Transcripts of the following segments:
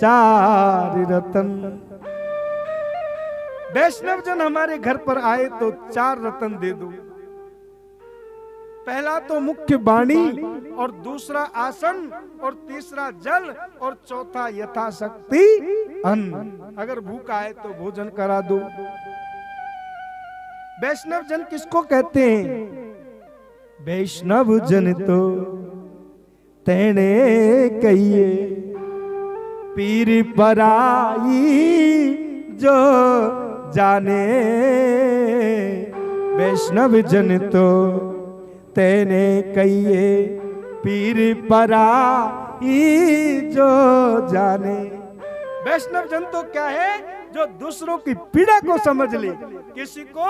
चार रतन। वैष्णव जन हमारे घर पर आए तो चार रतन दे दो। पहला तो मुख्य वाणी, और दूसरा आसन, और तीसरा जल, और चौथा यथाशक्ति अन्न। अगर भूखा है तो भोजन करा दो। वैष्णव जन किसको कहते हैं? वैष्णव जन तो तेने कहिए पीर पराई जो जाने। वैष्णव जन तो तेने कहिए पीर पराई जो जाने। वैष्णव जन तो क्या है? जो दूसरों की पीड़ा को समझ ले, किसी को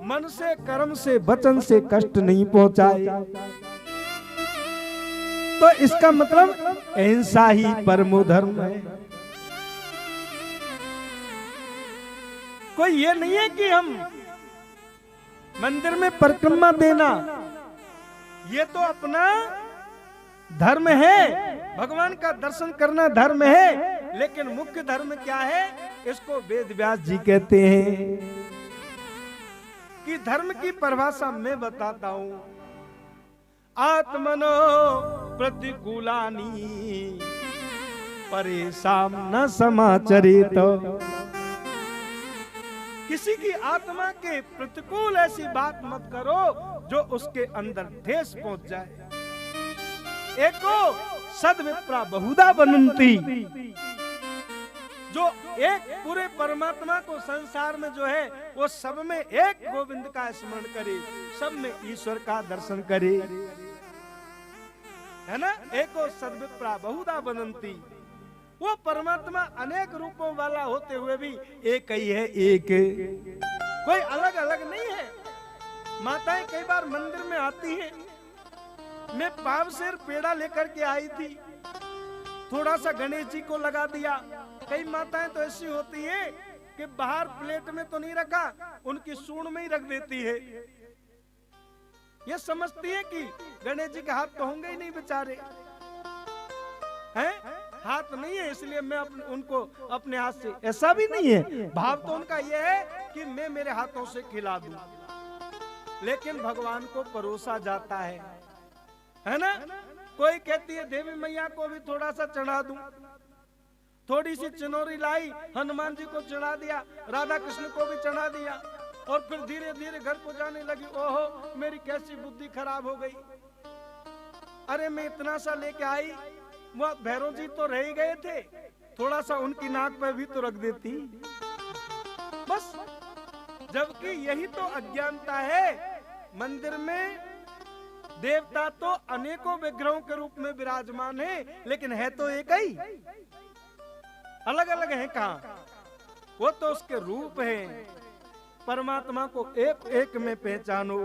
मन से, कर्म से, वचन से कष्ट नहीं पहुंचाए। तो इसका मतलब अहिंसा ही परमो धर्म है। कोई ये नहीं है कि हम मंदिर में परिक्रमा देना ये तो अपना धर्म है, भगवान का दर्शन करना धर्म है, लेकिन मुख्य धर्म क्या है? इसको वेद व्यास जी कहते हैं कि धर्म की परिभाषा मैं बताता हूं। आत्मनो प्रतिकूलानि परेशान न समाचरित। किसी की आत्मा के प्रतिकूल ऐसी बात मत करो जो उसके अंदर ठेस पहुंच जाए। एको सद्विप्रा बहुधा बनन्ति। जो एक पूरे परमात्मा को संसार में जो है वो सब में एक गोविंद का स्मरण करे, सब में ईश्वर का दर्शन करे, है ना? एको सद्विप्रा बहुधा बनन्ति। वो परमात्मा अनेक रूपों वाला होते हुए भी एक ही है, एक कोई अलग अलग नहीं है। माताएं कई बार मंदिर में आती हैं, मैं पाव शेर पेड़ा लेकर के आई थी, थोड़ा सा गणेश जी को लगा दिया। कई माताएं तो ऐसी होती है कि बाहर प्लेट में तो नहीं रखा, उनकी सूंड में ही रख देती है। ये समझती है कि गणेश जी के हाथ तो होंगे ही नहीं बेचारे, हैं? हाथ नहीं है इसलिए मैं उनको अपने हाथ से, ऐसा भी नहीं है। भाव तो उनका ये है कि मैं मेरे हाथों से खिला दूं, लेकिन भगवान को परोसा जाता है ना? कोई कहती है देवी मैया को भी थोड़ा सा चढ़ा दूं, थोड़ी सी चिनोरी लाई, हनुमान जी को चढ़ा दिया, राधा कृष्ण को भी चढ़ा दिया, और फिर धीरे धीरे घर को जाने लगी। ओहो मेरी कैसी बुद्धि खराब हो गई। अरे मैं इतना सा लेके आई, वो भैरव जी तो रह ही गए थे, थोड़ा सा उनकी नाक पे भी तो रख देती बस। जबकि यही तो अज्ञानता है। मंदिर में देवता तो अनेकों विग्रहों के रूप में विराजमान है, लेकिन है तो एक ही, अलग अलग है कहाँ? वो तो उसके रूप है। परमात्मा को एक एक में पहचानो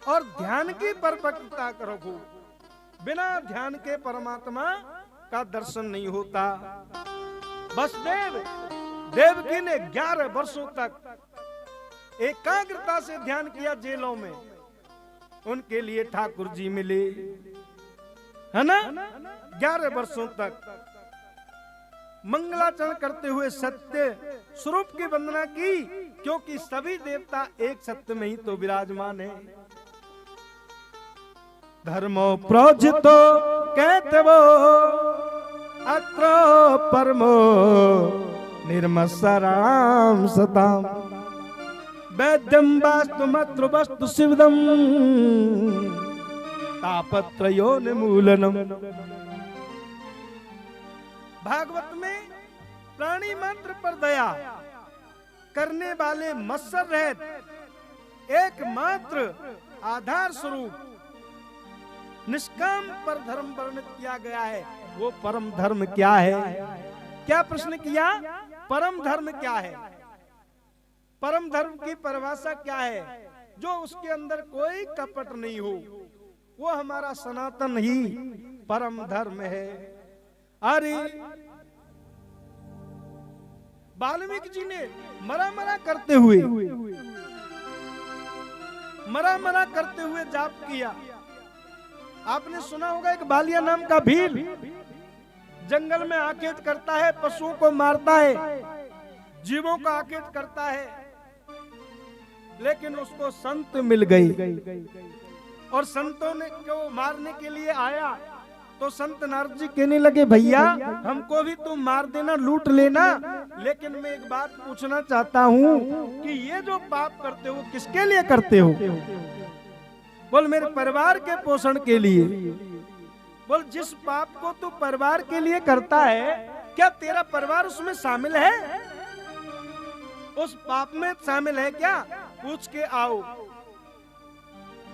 और ध्यान की परिपक्वता रखो। बिना ध्यान के परमात्मा का दर्शन नहीं होता। वसुदेव देवकी ने 11 वर्षों तक एकाग्रता से ध्यान किया जेलों में, उनके लिए ठाकुर जी मिले, है ना? 11 वर्षों तक मंगलाचरण करते हुए सत्य स्वरूप की वंदना की, क्योंकि सभी देवता एक सत्य में ही तो विराजमान है। धर्मो प्रोजितो कहते वो अत्र परमो निर्मत्सराम सताम वैद्यम वास्तु मत्र वस्तु शिवदम तापत्रयो निर्मूलनम। भागवत में प्राणी मात्र पर दया करने वाले मत्सर रहित एकमात्र आधार स्वरूप निष्काम पर धर्म वर्णित किया गया है। वो परम धर्म क्या है? क्या प्रश्न किया? परम धर्म क्या है? परम धर्म की परिभाषा क्या है? जो उसके अंदर कोई कपट नहीं हो, वो हमारा सनातन ही परम धर्म है। अरे वाल्मीकि जी ने मरा करते हुए जाप किया। आपने सुना होगा एक बालिया नाम का भील, जंगल में आकेत करता है, पशुओं को मारता है, जीवों का आकेत करता है, लेकिन उसको संत मिल गई और संतों ने को मारने के लिए आया तो संत नारद जी कहने लगे, भैया हमको भी तुम मार देना, लूट लेना, लेकिन मैं एक बात पूछना चाहता हूँ कि ये जो पाप करते हो किसके लिए करते हो? बोल मेरे परिवार के पोषण के लिए। बोल जिस पाप को तू परिवार के लिए करता है, क्या तेरा परिवार उसमें शामिल है? उस पाप में शामिल है क्या? पूछ के आओ।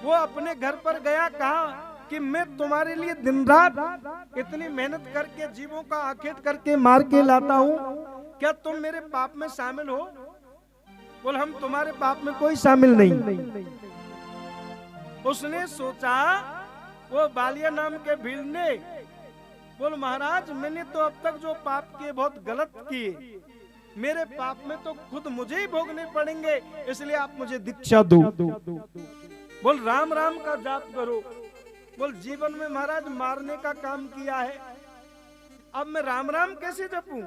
वो अपने घर पर गया, कहा कि मैं तुम्हारे लिए दिन रात इतनी मेहनत करके जीवों का आखेट करके मार के लाता हूँ, क्या तुम मेरे पाप में शामिल हो? बोल हम तुम्हारे पाप में कोई शामिल नहीं। उसने सोचा, वो बालिया नाम के भीड़ ने, बोल महाराज मैंने तो अब तक जो पाप किए बहुत गलत किए, मेरे पाप में तो खुद मुझे ही भोगने पड़ेंगे, इसलिए आप मुझे दीक्षा दो। बोल राम राम का जाप करो। बोल जीवन में महाराज मारने का काम किया है, अब मैं राम राम कैसे जपूं?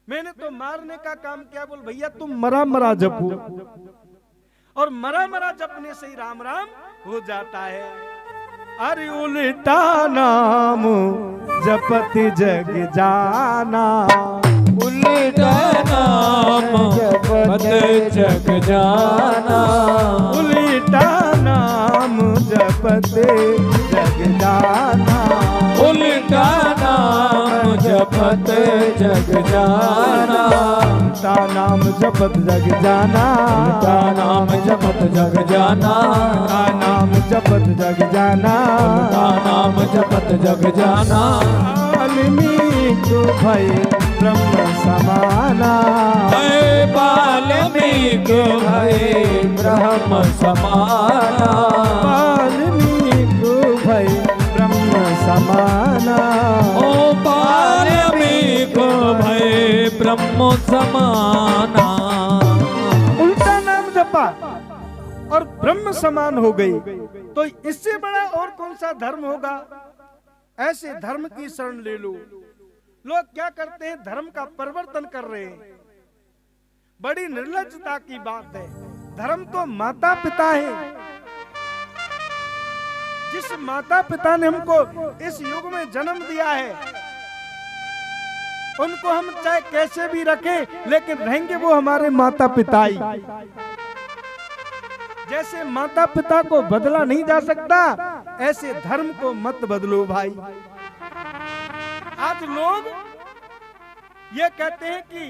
मैंने तो मारने का काम किया। बोल भैया तुम मरा मरा जपो, और मरा मरा जपने से ही राम राम हो जाता है। अरे उल्टा नाम जपत जग जाना, उल्टा नाम जपत जग जाना, उल्टा नाम जपत जग जाना, उल्टा नाम जपत जग जाना, उल्टा नाम जपत जग जाना, उल्टा नाम जपत जग जाना, उल्टा नाम जपत जग जाना, उल्टा नाम जपत जग जाना। वाल्मीकि भय ब्रह्म समाना, वाल्मीकि भय ब्रह्म समाना, वाल्मीकि भय ब्रह्म समाना, ओ वाल्मीकि भय ब्रह्म समाना। उल्टा नाम जपा और ब्रह्म समान हो गई, तो इससे बड़ा और कौन सा धर्म होगा? ऐसे धर्म की शरण ले लो। लोग क्या करते हैं, धर्म का परिवर्तन कर रहे हैं। बड़ी निर्लज्जता की बात है। धर्म तो माता पिता है। जिस माता पिता ने हमको इस युग में जन्म दिया है, उनको हम चाहे कैसे भी रखें, लेकिन रहेंगे वो हमारे माता पिता ही। जैसे माता पिता को बदला नहीं जा सकता, ऐसे धर्म को मत बदलो भाई। आज लोग ये कहते हैं कि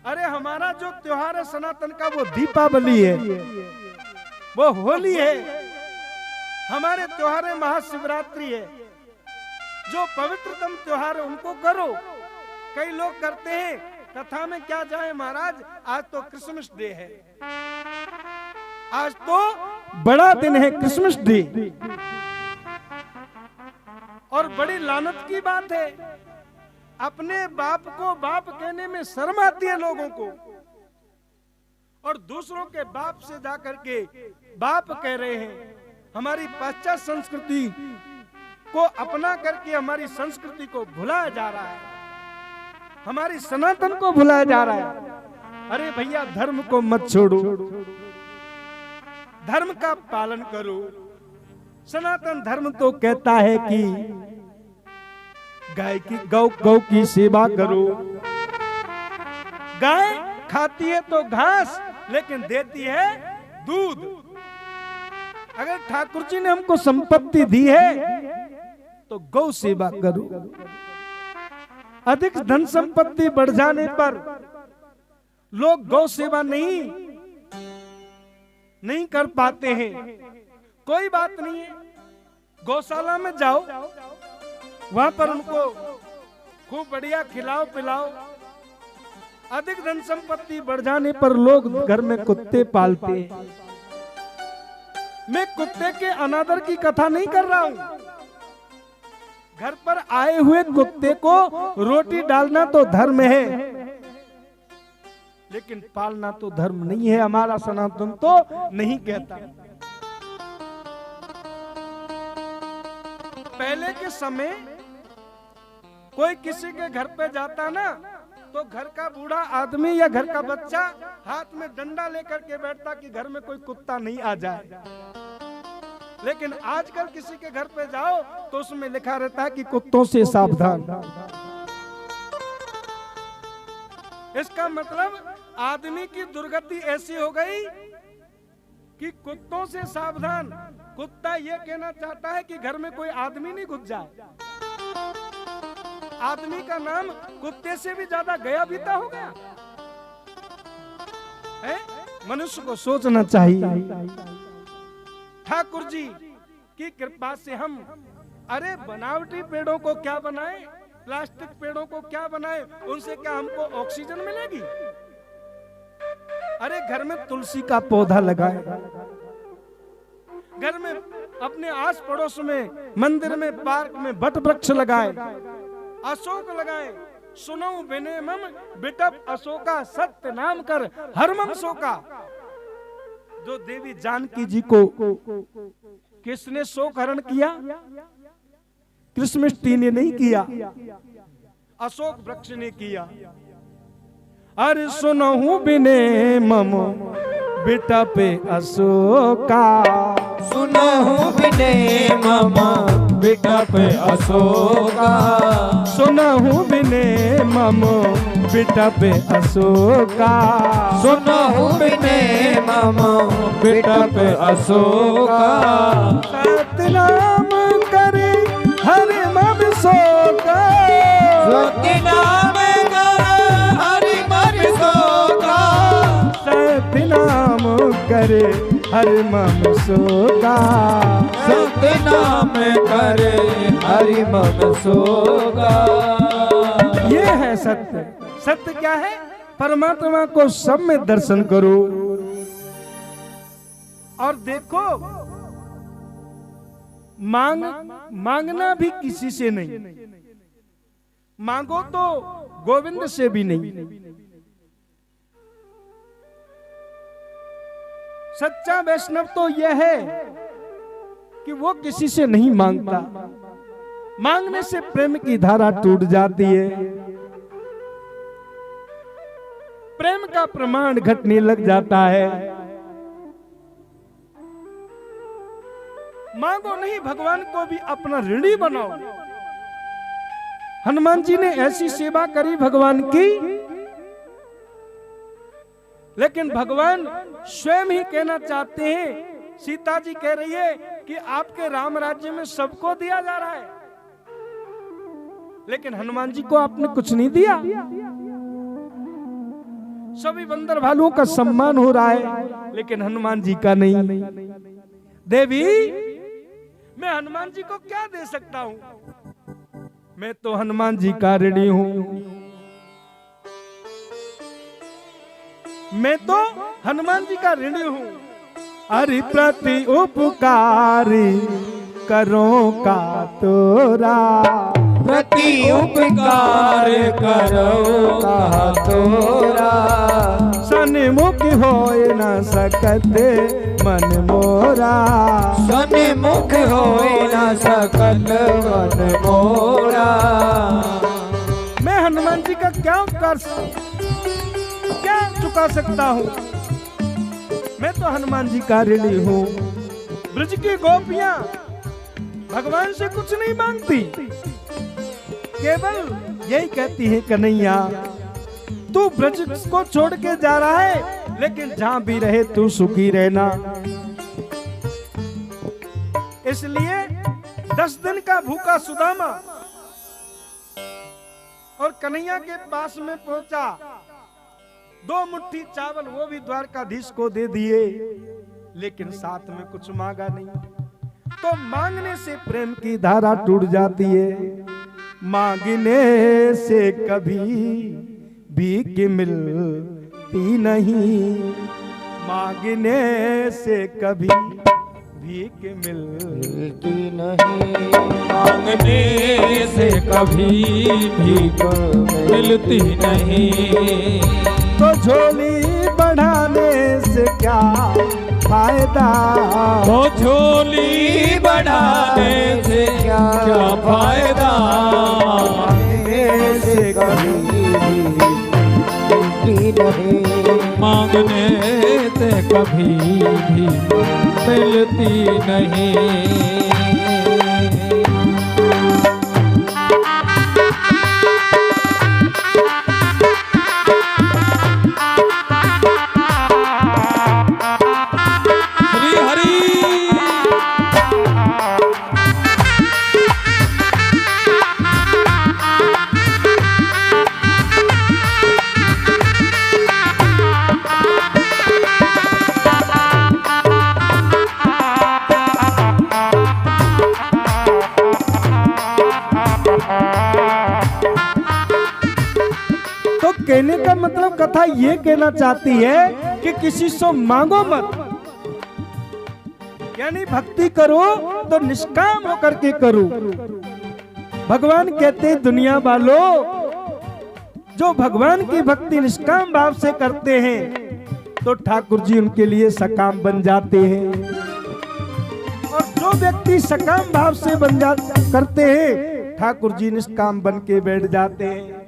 अरे हमारा जो त्योहार है सनातन का, वो दीपावली है, वो होली है, हमारे त्योहार है महाशिवरात्रि है, जो पवित्रतम त्योहार है उनको करो। कई लोग करते हैं, कथा में क्या जाए महाराज, आज तो क्रिसमस डे है, आज तो बड़ा दिन है क्रिसमस डे। और बड़ी लानत की बात है, अपने बाप को बाप कहने में शर्म आती है लोगों को, और दूसरों के बाप से जाकर के बाप कह रहे हैं। हमारी पाश्चात्य संस्कृति को अपना करके हमारी संस्कृति को भुलाया जा रहा है, हमारी सनातन को भुलाया जा रहा है। अरे भैया धर्म को मत छोड़ो, धर्म का पालन करो। सनातन धर्म तो कहता है कि गाय की गौ की सेवा करो। गाय खाती है तो घास, लेकिन देती है दूध। अगर ठाकुर जी ने हमको संपत्ति दी है तो गौ सेवा करो। अधिक धन संपत्ति बढ़ जाने पर लोग गौ सेवा नहीं कर पाते हैं। कोई बात नहीं है, गौशाला में जाओ, वहां पर उनको खूब बढ़िया खिलाओ पिलाओ। अधिक धन संपत्ति बढ़ जाने पर लोग घर में कुत्ते पालते हैं। मैं कुत्ते के अनादर की कथा नहीं कर रहा हूं। घर पर आए हुए कुत्ते को रोटी डालना तो धर्म है, लेकिन पालना तो धर्म नहीं है। हमारा सनातन तो नहीं कहता। पहले के समय कोई किसी के घर पे जाता ना तो घर का बूढ़ा आदमी या घर का बच्चा हाथ में डंडा लेकर के बैठता कि घर में कोई कुत्ता नहीं आ जाए। लेकिन आजकल किसी के घर पे जाओ तो उसमें लिखा रहता है कि कुत्तों से सावधान। इसका मतलब आदमी की दुर्गति ऐसी हो गई कि कुत्तों से सावधान। कुत्ता ये कहना चाहता है कि घर में कोई आदमी नहीं घुस जाए। आदमी का नाम कुत्ते से भी ज्यादा गया बीता हो गया है। मनुष्य को सोचना चाहिए। ठाकुर जी की कृपा से हम अरे बनावटी पेड़ों को क्या बनाएं, प्लास्टिक पेड़ों को क्या बनाएं, उनसे क्या हमको ऑक्सीजन मिलेगी? अरे घर में तुलसी का पौधा लगाए, घर में अपने आस पड़ोस में, मंदिर में, पार्क में वट वृक्ष लगाए, अशोक लगाए। सुनो बिने मम बिटप अशोका सत्य नाम कर हर मम शोका। जो देवी जानकी जी को किसने शोक हरण किया? कृष्णमूर्ति ने नहीं किया, अशोक वृक्ष ने किया। अरे सुनहु बिने मम बिटप अशोका, सुनहु बिने मम बिटप अशोका, सुनहु बिने मम बिटप अशोका, सुनहु बिने मम बिटप अशोका। सतनाम करे हरि मम शोका, सतनाम करे हरि मम शोका, सतनाम करे हरि मम शोका, सतनाम करे हरि मम शोका। ये है सत्य। सत्य क्या है? परमात्मा को सब में दर्शन करो और देखो, मांगना भी किसी से नहीं, मांगो तो गोविंद से भी नहीं। सच्चा वैष्णव तो यह है कि वो किसी से नहीं मांगता। मांगने से प्रेम की धारा टूट जाती है, प्रेम का प्रमाण घटने लग जाता है। मांगो नहीं, भगवान को भी अपना ऋणी बनाओ। हनुमान जी ने ऐसी सेवा करी भगवान की, लेकिन भगवान स्वयं ही कहना चाहते हैं। सीता जी कह रही है कि आपके राम राज्य में सबको दिया जा रहा है, लेकिन हनुमान जी को आपने कुछ नहीं दिया। सभी बंदर भालुओं का सम्मान हो रहा है, लेकिन हनुमान जी का नहीं। देवी, मैं हनुमान जी को क्या दे सकता हूं? मैं तो हनुमान जी का ऋणी हूं। मैं तो हनुमान जी का ऋणी हूं। हरि प्रति उपकारी करो का तोरा, प्रति उपकार करो का तोरा, सन्मुख होए न सकत मन मोरा, सन्मुख होए न सकत मन मोरा। मैं हनुमान जी का क्या चुका सकता हूँ? मैं तो हनुमान जी का ऋणी हूँ। ब्रज की गोपियां भगवान से कुछ नहीं मांगती, केवल यही कहती है, कन्हैया तू ब्रज को छोड़ के जा रहा है, लेकिन जहां भी रहे तू सुखी रहना। इसलिए 10 दिन का भूखा सुदामा और कन्हैया के पास में पहुंचा। 2 मुट्ठी चावल वो भी द्वारकाधीश को दे दिए, लेकिन साथ में कुछ मांगा नहीं। तो मांगने से प्रेम की धारा टूट जाती है। मांगने से कभी भीख मिलती नहीं, मांगने से कभी भीख मिलती नहीं, मांगने से कभी भीख मिलती नहीं। तो झोली बढ़ाने से क्या फायदा, तो झोली बढ़ाने से क्या फायदा। कभी भी मिलती नहीं। मांगने से कभी भी मिलती नहीं। तो कहने का मतलब कथा ये कहना चाहती है कि किसी से मांगो मत, यानी भक्ति करो तो निष्काम होकर के करो। भगवान कहते हैं दुनिया वालों, जो भगवान की भक्ति निष्काम भाव से करते हैं तो ठाकुर जी उनके लिए सकाम बन जाते हैं, और जो व्यक्ति सकाम भाव से करते हैं ठाकुर जी निष्काम बन के बैठ जाते हैं।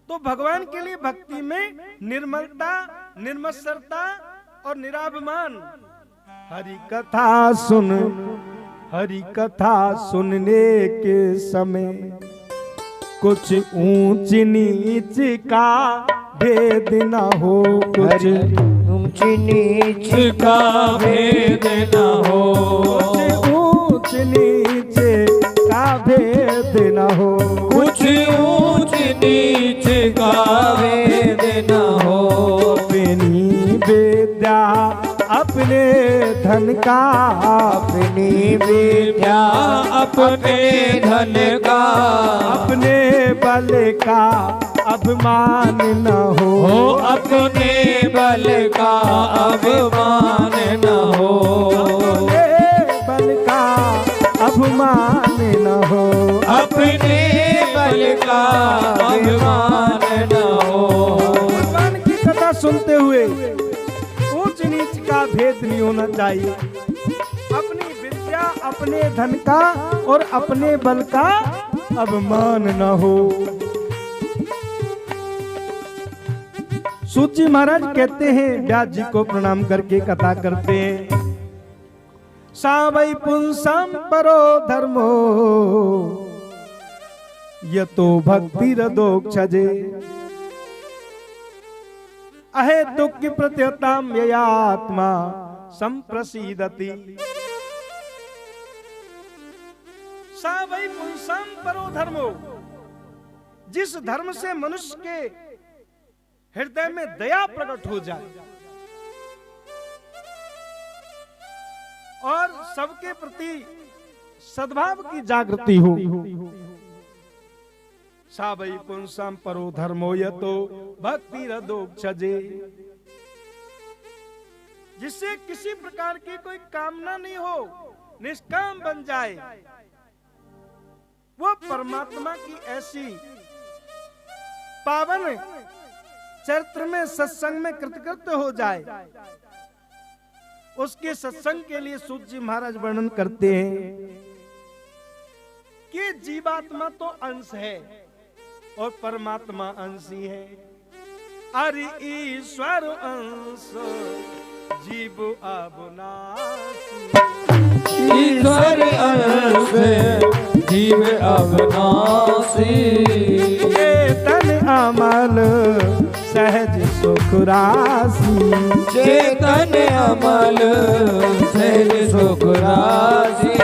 तो भगवान के लिए भक्ति में निर्मलता, निर्मत्सरता और निराभिमान। हरि कथा सुनने के समय कुछ ऊंच नीच का भेद न हो, कुछ ऊंच नीच का भेद न हो, कुछ ऊंच नीच का भेद न हो, कुछ ऊंच नीच का भेद न हो। अपनी विद्या अपने धन का, अपनी विद्या अपने धन का, अपने बल का अभिमान न हो, अपने बल का अभिमान न हो, अपने बल का अभिमान न हो, अपने बल का अभिमान न हो। भगवान की कथा सुनते हुए ऊंच नीच का भेद नहीं होना चाहिए। अपनी विद्या, अपने धन का और अपने बल का अभिमान न हो। सूत जी महाराज कहते हैं, व्यास जी को प्रणाम करके कथा करते हैं। सावै पुंसाम परो धर्मो यतो भक्तिरदोक्षजे अहेतुक्य प्रत्यताम ययात्मा संप्रसीदति। सावै पुंसाम परो धर्मो, जिस धर्म से मनुष्य के हृदय में दया प्रकट हो जाए और सबके प्रति सद्भाव की जागृति हो। सावै पुंसाम परो धर्मो यतो भक्तिरदोक्षजे, जिससे किसी प्रकार की कोई कामना नहीं हो, निष्काम बन जाए, वो परमात्मा की ऐसी पावन चरित्र में सत्संग में कृतकृत्य हो जाए। उसके सत्संग के लिए सूत जी महाराज वर्णन करते हैं कि जीवात्मा तो अंश है और परमात्मा अंश ही है। अरे ईश्वर अंश जीव अविनाशी, ईश्वर अंश जीव अविनाशी, चेतन अमल सहज सुख राशि, चेतन अमल सहज सुख राशि,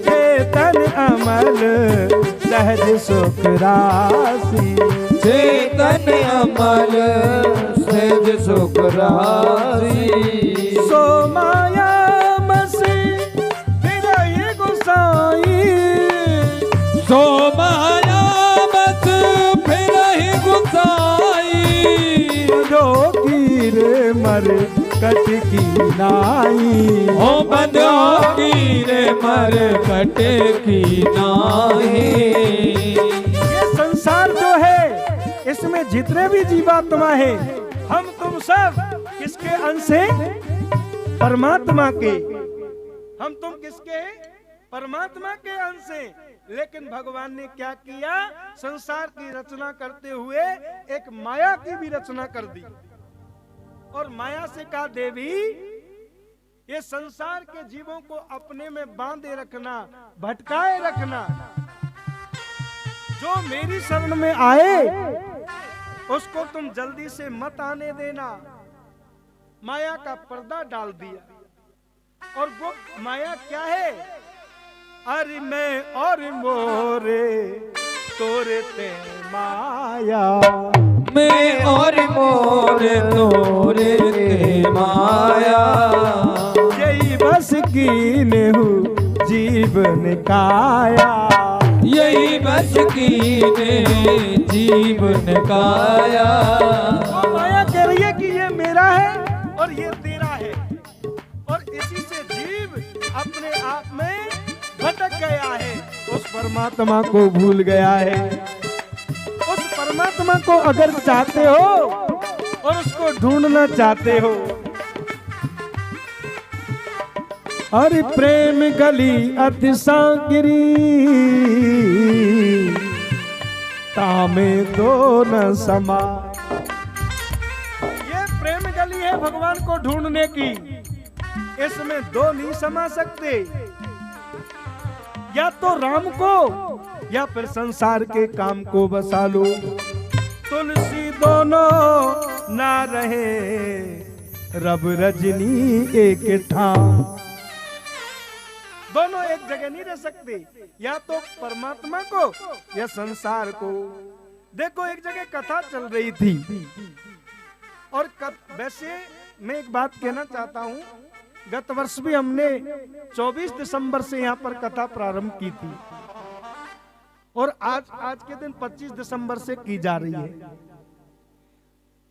चेतन अमल सहज सुख राशि, चेतन अमल सहज सुख राशि। सो माया बस फिरहि गुसाई, सो माया बस फिरहि गुसाई, जो कीर मर कट की नाई, ओ बंधो कीर मर कट की नाई। ये संसार जो है इसमें जितने भी जीवात्मा है, हम तुम सब किसके अंश हैं? परमात्मा के। हम तुम किसके हैं? परमात्मा के अंश हैं। लेकिन भगवान ने क्या किया, संसार की रचना करते हुए एक माया की भी रचना कर दी और माया से कहा देवी ये संसार के जीवों को अपने में बांधे रखना, भटकाए रखना, जो मेरी शरण में आए उसको तुम जल्दी से मत आने देना। माया का पर्दा डाल दिया और वो माया क्या है, अरे मैं और मोरे तोरे ते माया, मैं और मोरे तोरे ते माया, यही बस कीने हूँ जीवन काया, यही बस कीने जीवन काया। वो माया कह रही है कि ये मेरा है और ये तेरा है और इसी से जीव अपने आप में भटक गया है, उस परमात्मा को भूल गया है। उस परमात्मा को अगर चाहते हो और उसको ढूंढना चाहते हो, अरे प्रेम गली अति सांगिरी तामे दो न समा। ये प्रेम गली है भगवान को ढूंढने की, इसमें दो नहीं समा सकते, या तो राम को या फिर संसार के काम को बसा लो। तुलसी दोनों ना रहे रब रजनी एक ठाम, दोनों एक जगह नहीं रह सकते, या तो परमात्मा को या संसार को। देखो एक जगह कथा चल रही थी और वैसे मैं एक बात कहना चाहता हूँ, गत वर्ष भी हमने 24 दिसंबर से यहाँ पर कथा प्रारंभ की थी और आज के दिन 25 दिसंबर से की जा रही है।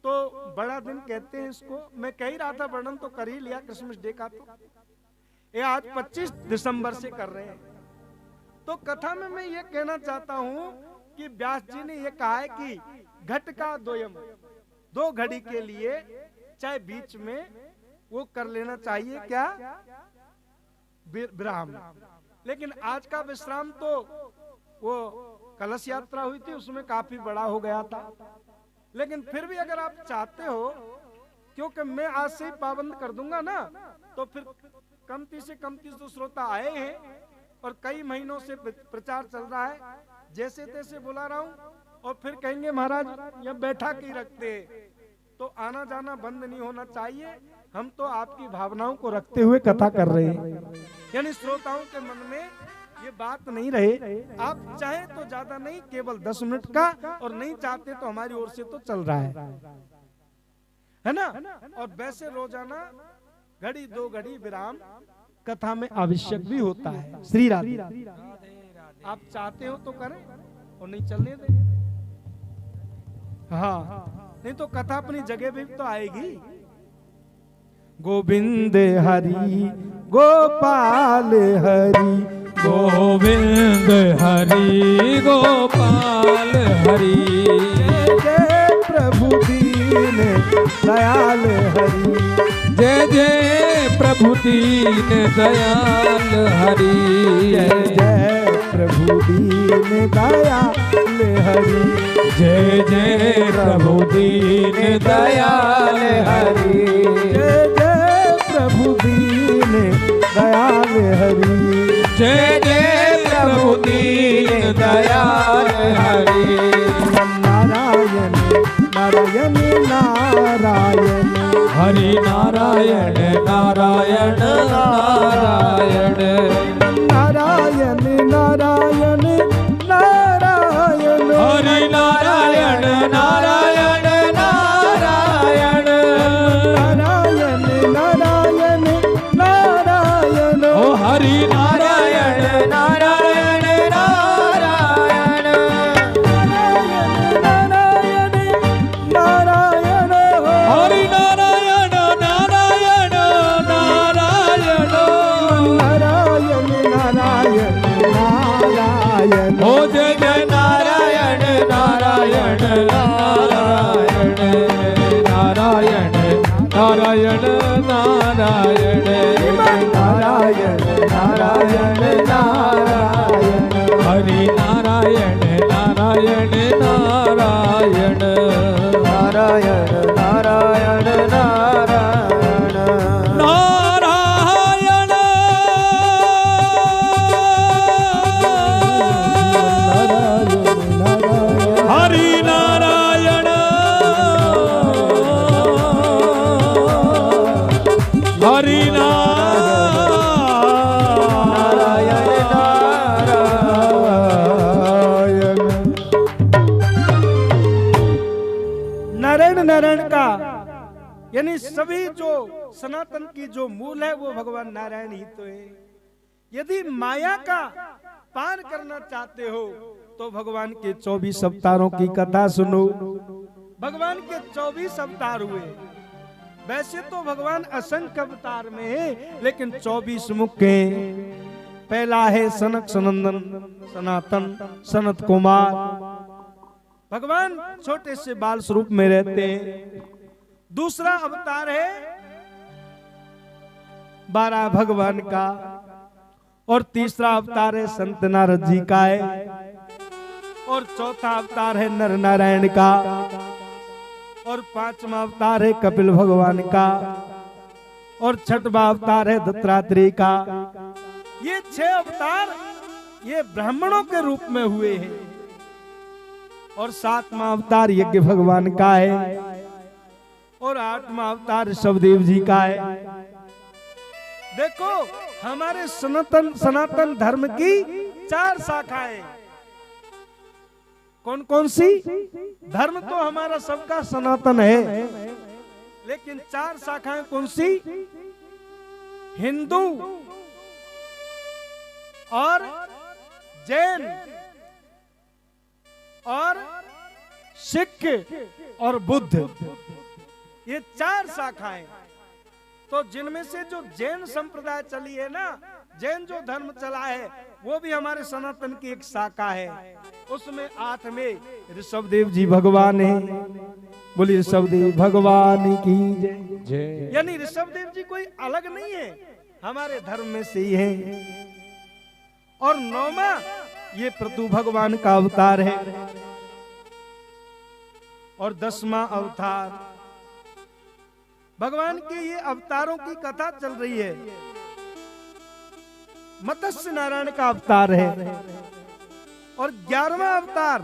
तो बड़ा दिन कहते हैं इसको, मैं कह ही रहा था वर्णन तो कर ही लिया क्रिसमस डे का, तो ये आज 25 दिसंबर से कर रहे हैं। तो कथा में मैं ये कहना चाहता हूँ कि व्यास जी ने ये कहा है कि घट का दोयम, दो घड़ी के लिए चाहे बीच में वो कर लेना चाहिए क्या, विराम। लेकिन आज का विश्राम तो वो कलश यात्रा हुई थी उसमें काफी बड़ा हो गया था, लेकिन फिर भी अगर आप चाहते हो, क्योंकि मैं आज से ही पाबंद कर दूंगा ना, तो फिर कमती से कमती तो श्रोता आए हैं और कई महीनों से प्रचार चल रहा है, जैसे तैसे बुला रहा हूँ और फिर कहेंगे महाराज यहाँ बैठा के रखते, तो आना जाना बंद नहीं होना चाहिए। हम तो आपकी भावनाओं को रखते हुए कथा कर रहे हैं, यानी श्रोताओं के मन में ये बात नहीं रहे। आप चाहे तो ज्यादा नहीं, केवल 10 मिनट का, और नहीं चाहते तो हमारी ओर से तो चल रहा है ना। और वैसे रोजाना घड़ी दो घड़ी विराम कथा में आवश्यक भी होता है। श्री राधे। आप चाहते हो तो करें और नहीं चलने दें। हाँ, नहीं तो कथा अपनी जगह भी तो आएगी। गोविंद हरि गोपाल हरि, गोविंद हरि गोपाल हरि, जय प्रभु दीन दयाल हरि, जय जय प्रभु दीन दयाल हरि, जय जय प्रभु दीन दयाल हरि, जय जय प्रभु दीन दयाल हरि, जय जय प्रभु दीन दयाल हरि, जय जय प्रभु दीन दयाल हरि। नारायण नारायण नारायण, हरि नारायण नारायण नारायण, नारायण नारायण नारायण, हरि नारायण नारायण नारायण, नारायण नारायण नारायण, ओ हरि नारायण नारायण नारायण, नारायण नारायण, हरि नारायण नारायण नारायण, नारायण नारायण का, यानी सभी जो सनातन की जो मूल है वो भगवान नारायण ही तो है। यदि माया का पार करना चाहते हो तो भगवान के 24 अवतारों की कथा सुनो। भगवान के 24 अवतार हुए। वैसे तो भगवान असंख्य अवतार में है, लेकिन 24 मुख हैं। पहला है सनक सनंदन सनातन सनत कुमार, भगवान छोटे से बाल स्वरूप में रहते हैं। दूसरा अवतार है 12 भगवान का, और तीसरा अवतार है संत नारद जी का है, और चौथा अवतार है नर नारायण का, और 5वां अवतार है कपिल भगवान का, और 6वां अवतार है दत्तात्रेय का। ये 6 अवतार ये ब्राह्मणों के रूप में हुए हैं, और 7वां अवतार यज्ञ भगवान का है, और 8वां अवतार ऋषभदेव जी का है। देखो हमारे सनातन धर्म की 4 शाखाएं। कौन कौन सी? धर्म तो हमारा सबका सनातन है, लेकिन 4 शाखाएं कौन सी? हिंदू और जैन और सिख और बुद्ध, ये 4 शाखाएं। तो जिनमें से जो जैन संप्रदाय चली है ना, जैन जो धर्म चला है, वो भी हमारे सनातन की एक शाखा है। उसमें 8 में ऋषभदेव जी भगवान है। बोलिए ऋषभदेव भगवान की जय। यानी ऋषभदेव जी कोई अलग नहीं है, हमारे धर्म में से ही है। और 9वां ये प्रतु भगवान का अवतार है, और 10वां अवतार भगवान के ये अवतारों की कथा चल रही है। मत्स्य नारायण का अवतार है, और 11वां अवतार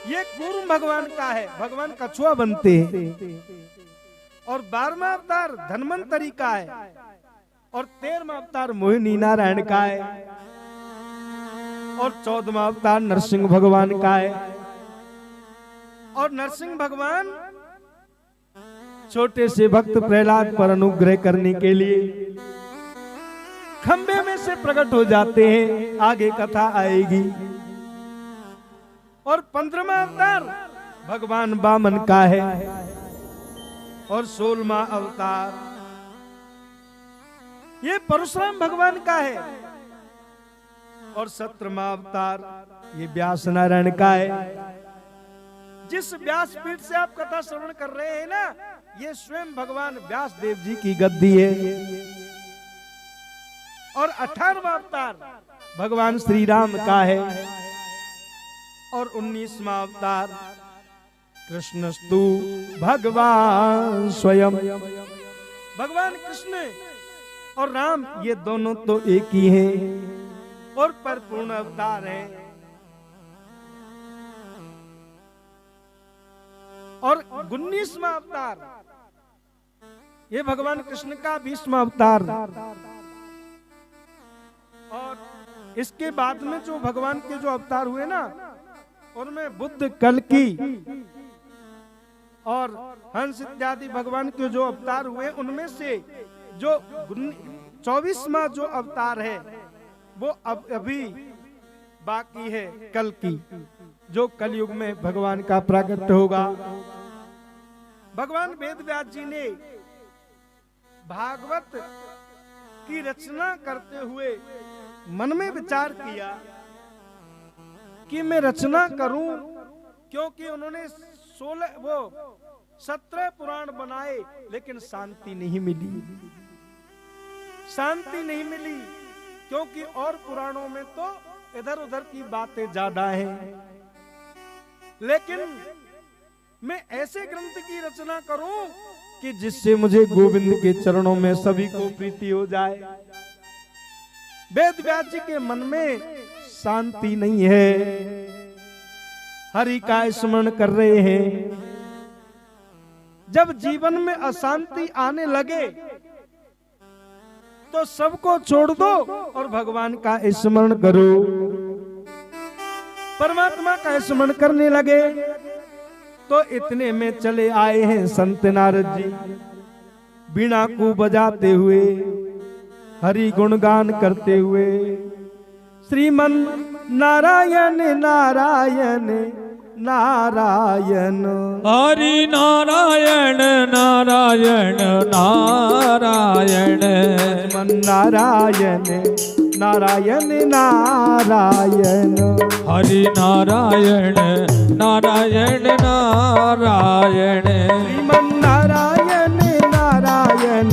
ये कूर्म भगवान का है, भगवान कछुआ बनते हैं। और 12वां अवतार धन्वंतरी का है, और 13वां अवतार मोहिनी नारायण का है, और 14वां अवतार नरसिंह भगवान का है। और नरसिंह भगवान छोटे से भक्त प्रहलाद पर अनुग्रह करने के लिए खंबे में से प्रकट हो जाते हैं। आगे कथा आएगी। और 15वां अवतार भगवान वामन का है, और 16वां अवतार ये परशुराम भगवान का है, और 17वां अवतार ये व्यास नारायण का है। जिस व्यास पीठ से आप कथा श्रवण कर रहे हैं ना, ये स्वयं भगवान व्यास देव जी की गद्दी है। और 18वां अवतार भगवान श्री राम का है, और 19वां अवतार कृष्णस्तु भगवान स्वयं। भगवान कृष्ण और राम ये दोनों तो एक ही हैं, और परिपूर्ण अवतार हैं। और 19वां अवतार ये भगवान कृष्ण का 20वां अवतार। और इसके बाद में जो भगवान के जो अवतार हुए ना, उनमें बुद्ध, कल्कि और हंस इत्यादि भगवान के जो अवतार हुए, उनमें से जो 24वां जो अवतार है वो अब अभी बाकी है, कल्कि, जो कलयुग में भगवान का प्राकट्य होगा। भगवान वेद व्यास जी ने भागवत की रचना करते हुए मन में विचार किया कि मैं रचना करूं, क्योंकि उन्होंने 17 पुराण बनाए, लेकिन शांति नहीं मिली। शांति नहीं मिली क्योंकि और पुराणों में तो इधर उधर की बातें ज्यादा हैं। लेकिन मैं ऐसे ग्रंथ की रचना करूं कि जिससे मुझे गोविंद के चरणों में सभी को प्रीति हो जाए। वेद व्यास जी के मन में शांति नहीं है, हरि का स्मरण कर रहे हैं। जब जीवन में अशांति आने लगे तो सबको छोड़ दो और भगवान का स्मरण करो। परमात्मा का स्मरण करने लगे। तो इतने में चले आए हैं संत नारद जी, बीणा को बजाते हुए, हरि गुणगान करते हुए। श्रीमन नारायण नारायण नारायण, हरि नारायण नारायण नारायण, श्रीमन नारायण नारायण नारायण, हरि नारायण नारायण नारायण, श्रीमन नारायण नारायण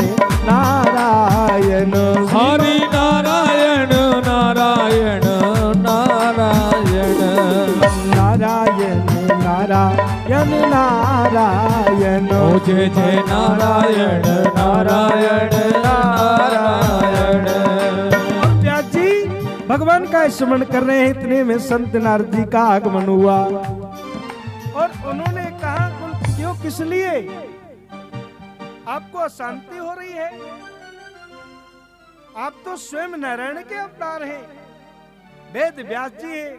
नारायण, हरि नारायण नारायण नारायण, नारायण नारायण नारायण, ओ जय जय नारायण नारायण नारायण। व्यास जी भगवान का स्मरण कर रहे हैं, इतने में संत नारद जी का आगमन हुआ और उन्होंने कहा क्यों, किस लिए आपको अशांति हो रही है? आप तो स्वयं नारायण के अवतार हैं, वेद व्यास जी हैं।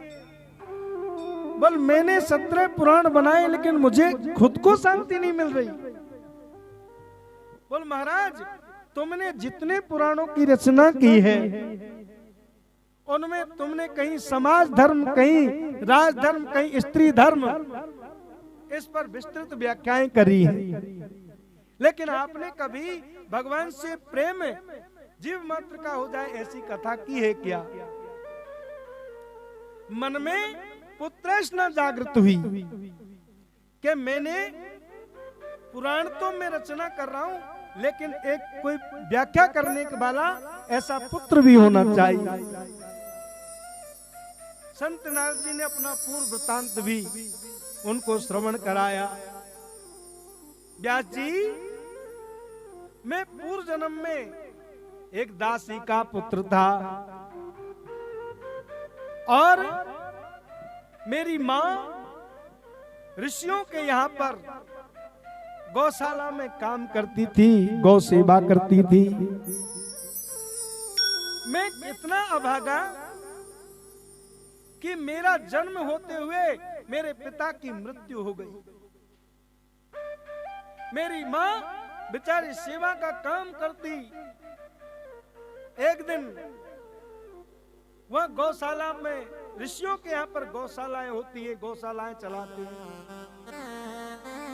बोल मैंने 17 पुराण बनाए लेकिन मुझे खुद को शांति नहीं मिल रही। बोल महाराज तुमने जितने पुराणों की रचना की है उनमें तुमने कहीं समाज धर्म, कहीं राज धर्म, कहीं स्त्री धर्म, इस पर विस्तृत व्याख्याएं करी हैं, लेकिन आपने कभी भगवान से प्रेम जीव मात्र का हो जाए ऐसी कथा की है क्या? मन में पुत्रष्णा जागृत हुई कि मैंने पुराण तो मैं रचना कर रहा हूं, लेकिन एक कोई व्याख्या करने के वाला ऐसा पुत्र भी होना चाहिए। संत नारद जी ने अपना पूर्व वृतांत भी उनको श्रवण कराया। व्यास जी मैं पूर्व जन्म में एक दासी का पुत्र था और मेरी माँ ऋषियों के यहाँ पर गौशाला में काम करती थी, गौ सेवा करती थी। मैं इतना अभागा कि मेरा जन्म होते हुए मेरे पिता की मृत्यु हो गई। मेरी माँ बेचारी सेवा का काम करती। एक दिन वह गौशाला में, ऋषियों के यहाँ पर गौशालाएं होती है, गौशालाएं चलाती हैं,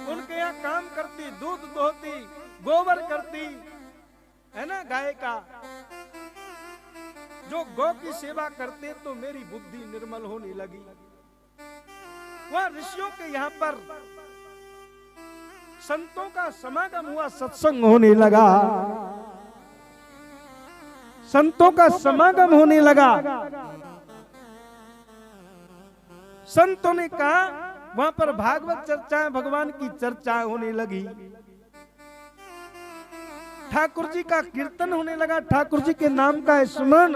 उनके यहाँ काम करती, दूध दोहती, गोबर करती है ना गाय का। जो गौ की सेवा करते तो मेरी बुद्धि निर्मल होने लगी। वह ऋषियों के यहाँ पर संतों का समागम हुआ, सत्संग होने लगा, संतों का समागम होने लगा। संतों ने कहा वहां पर भागवत चर्चाएं, भगवान की चर्चाएं होने लगी, ठाकुर जी का कीर्तन होने लगा, ठाकुर जी के नाम का स्मरण।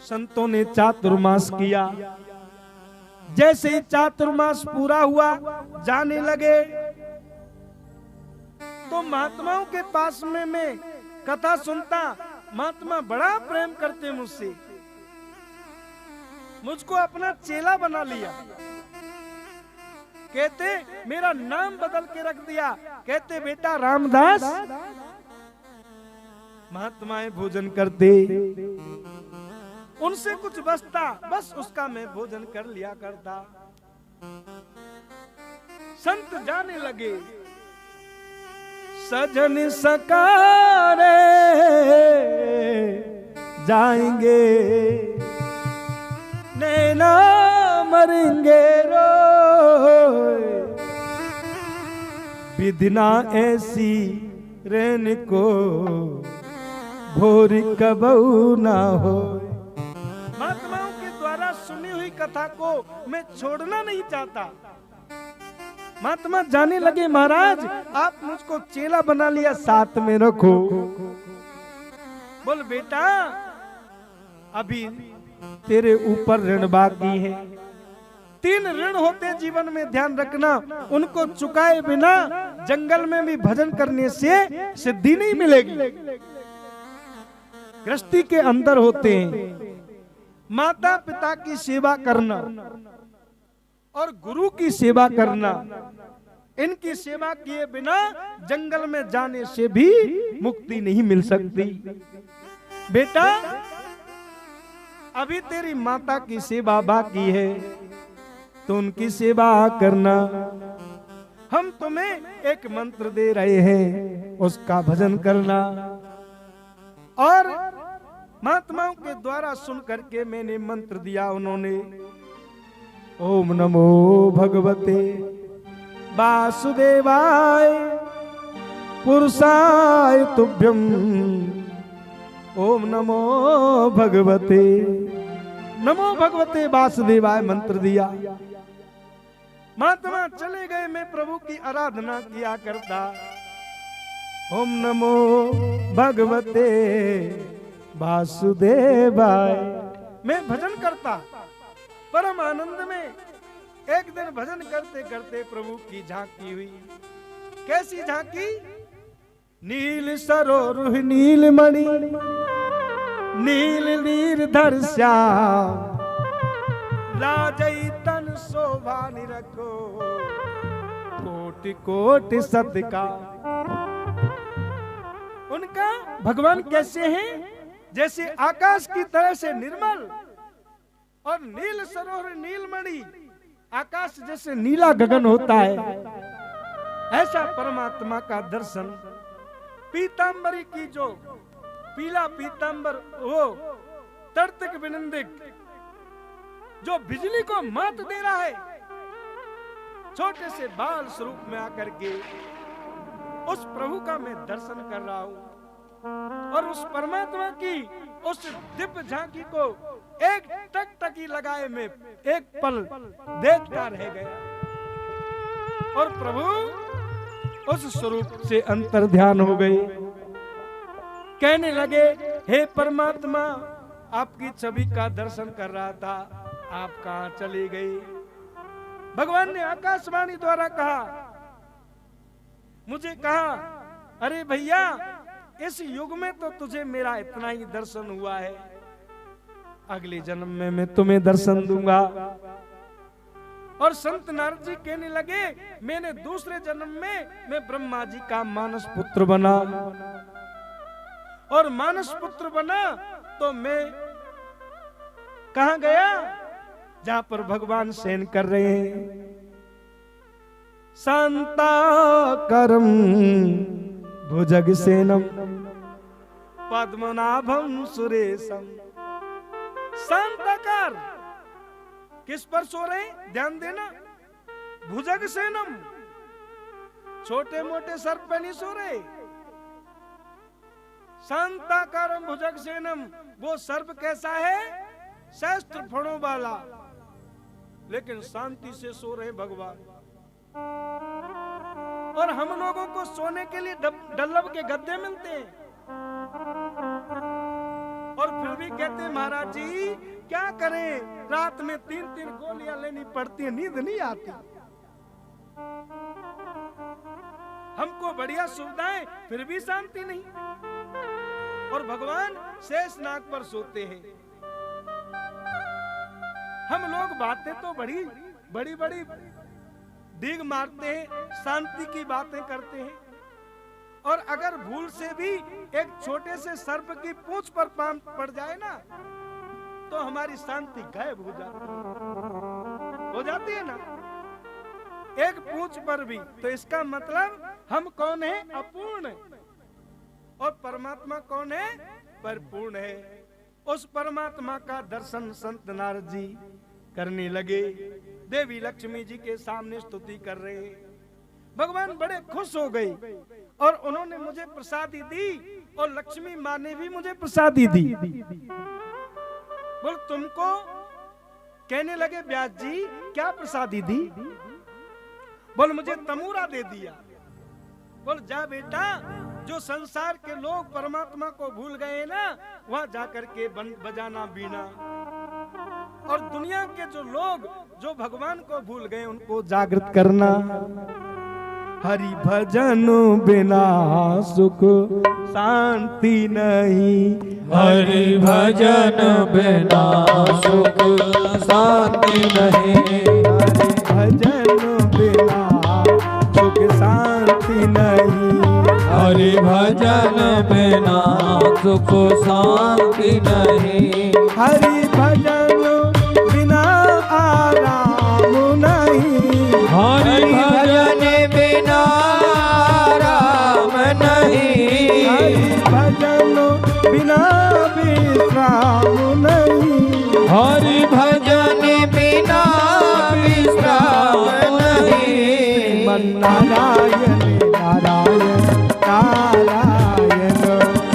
संतों ने चातुर्मास किया। जैसे ही चातुर्मास पूरा हुआ, जाने लगे, तो महात्माओं के पास में मैं कथा सुनता। महात्मा बड़ा प्रेम करते मुझसे, मुझको अपना चेला बना लिया। कहते मेरा नाम बदल के रख दिया, कहते बेटा रामदास। महात्माएं भोजन करते, उनसे कुछ बचता, बस उसका मैं भोजन कर लिया करता। संत जाने लगे, सजन सकारे जाएंगे, नैना मरेंगे रोए, विधना ऐसी रहने को भोरी कबहू ना हो। महात्माओं के द्वारा सुनी हुई कथा को मैं छोड़ना नहीं चाहता। महात्मा जाने लगे, महाराज आप मुझको चेला बना लिया, साथ में रखो। बोल बेटा अभी तेरे ऊपर ऋण बाकी है। 3 ऋण होते जीवन में, ध्यान रखना। उनको चुकाए बिना जंगल में भी भजन करने से सिद्धि नहीं मिलेगी। गृहस्थी के अंदर होते हैं माता पिता की सेवा करना, और गुरु की सेवा करना। इनकी सेवा किए बिना जंगल में जाने से भी मुक्ति नहीं मिल सकती। बेटा, अभी तेरी माता की सेवा बाकी है, तो उनकी सेवा करना। हम तुम्हें एक मंत्र दे रहे हैं, उसका भजन करना। और महात्माओं के द्वारा सुन करके मैंने मंत्र दिया। उन्होंने ओम नमो भगवते वासुदेवाय पुरुषाय तुभ्यम, ओम नमो भगवते वासुदेवाय मंत्र दिया। महात्मा चले गए, मैं प्रभु की आराधना किया करता। ओम नमो भगवते वासुदेवाय मैं भजन करता परम आनंद में। एक दिन भजन करते करते प्रभु की झांकी हुई। कैसी झांकी? नील सरोरुह नीलमणि, नील नीरधर श्याम, लाजई तन शोभा निरखो, कोटि कोटि सदका। उनका भगवान कैसे हैं? जैसे आकाश की तरह से निर्मल, और नील सरोवर नीलमणि, आकाश जैसे नीला गगन होता है, ऐसा परमात्मा का दर्शन। पीतांबरी की जो पीला पीतांबर, वो तर्तक विनंदिक जो बिजली को मात दे रहा है, छोटे से बाल स्वरूप में आकर के उस प्रभु का मैं दर्शन कर रहा हूं। और उस परमात्मा की उस दिव्य झांकी को एक टकटकी लगाए में एक पल देखता रह गया। और प्रभु उस स्वरूप से अंतर ध्यान हो गए। कहने लगे, हे परमात्मा, आपकी छवि का दर्शन कर रहा था, आप कहां चले गए? भगवान ने आकाशवाणी द्वारा कहा, मुझे कहा, अरे भैया, इस युग में तो तुझे मेरा इतना ही दर्शन हुआ है, अगले जन्म में मैं तुम्हें दर्शन दूंगा। और संत नारद जी कहने लगे, मैंने दूसरे जन्म में मैं ब्रह्मा जी का मानस पुत्र बना, और मानस पुत्र बना तो मैं कहां गया? जहां पर भगवान शयन कर रहे हैं। शांताकारं भुजगसेनम पद्मनाभम सुरेशम। शांताकार किस पर सो रहे हैं? ध्यान देना, भुजगसेनम, छोटे मोटे सर्प पे नहीं सो रहे। शांताकारम भुजगसेनम, वो सर्प कैसा है? शस्त्र फणों वाला, लेकिन शांति से सो रहे भगवान। और हम लोगों को सोने के लिए डल्लब के गद्दे मिलते हैं, और फिर भी कहते हैं, महाराज जी क्या करें, रात में 3-3 गोलियां लेनी पड़ती है, नींद नहीं आती। हमको बढ़िया सुविधाएं, फिर भी शांति नहीं। और भगवान शेषनाग पर सोते हैं। हम लोग बातें तो बड़ी बड़ी डीग मारते हैं, शांति की बातें करते हैं, और अगर भूल से भी एक छोटे से सर्प की पूंछ पर पाम पड़ जाए ना, तो हमारी शांति गायब हो जाती है ना, एक पूंछ पर भी। तो इसका मतलब हम कौन है? अपूर्ण। और परमात्मा कौन है? परिपूर्ण है। उस परमात्मा का दर्शन संत नारद जी करने लगे। देवी लक्ष्मी जी के सामने स्तुति कर रहे हैं। भगवान बड़े खुश हो गए, और उन्होंने मुझे प्रसादी दी, और लक्ष्मी माँ ने भी मुझे प्रसादी दी। बोल, तुमको कहने लगे, व्यास जी क्या प्रसादी दी? बोल, मुझे तमूरा दे दिया। बोल, जा बेटा, जो संसार के लोग परमात्मा को भूल गए ना, वहां जाकर के बजाना बीना, और दुनिया के जो लोग जो भगवान को भूल गए उनको जागृत करना। हरि भजन बिना सुख शांति नहीं, हरि भजन बिना सुख शांति नहीं। नहीं। हरि भजन बिना सुख शांति नहीं। हरि भजन बिना आराम नहीं। हरि भजन बिना राम नहीं। हरि भजन बिना विश्राम नहीं। हरि भजन बिना विश्राम नहीं। मन नारायण नारायण नारायण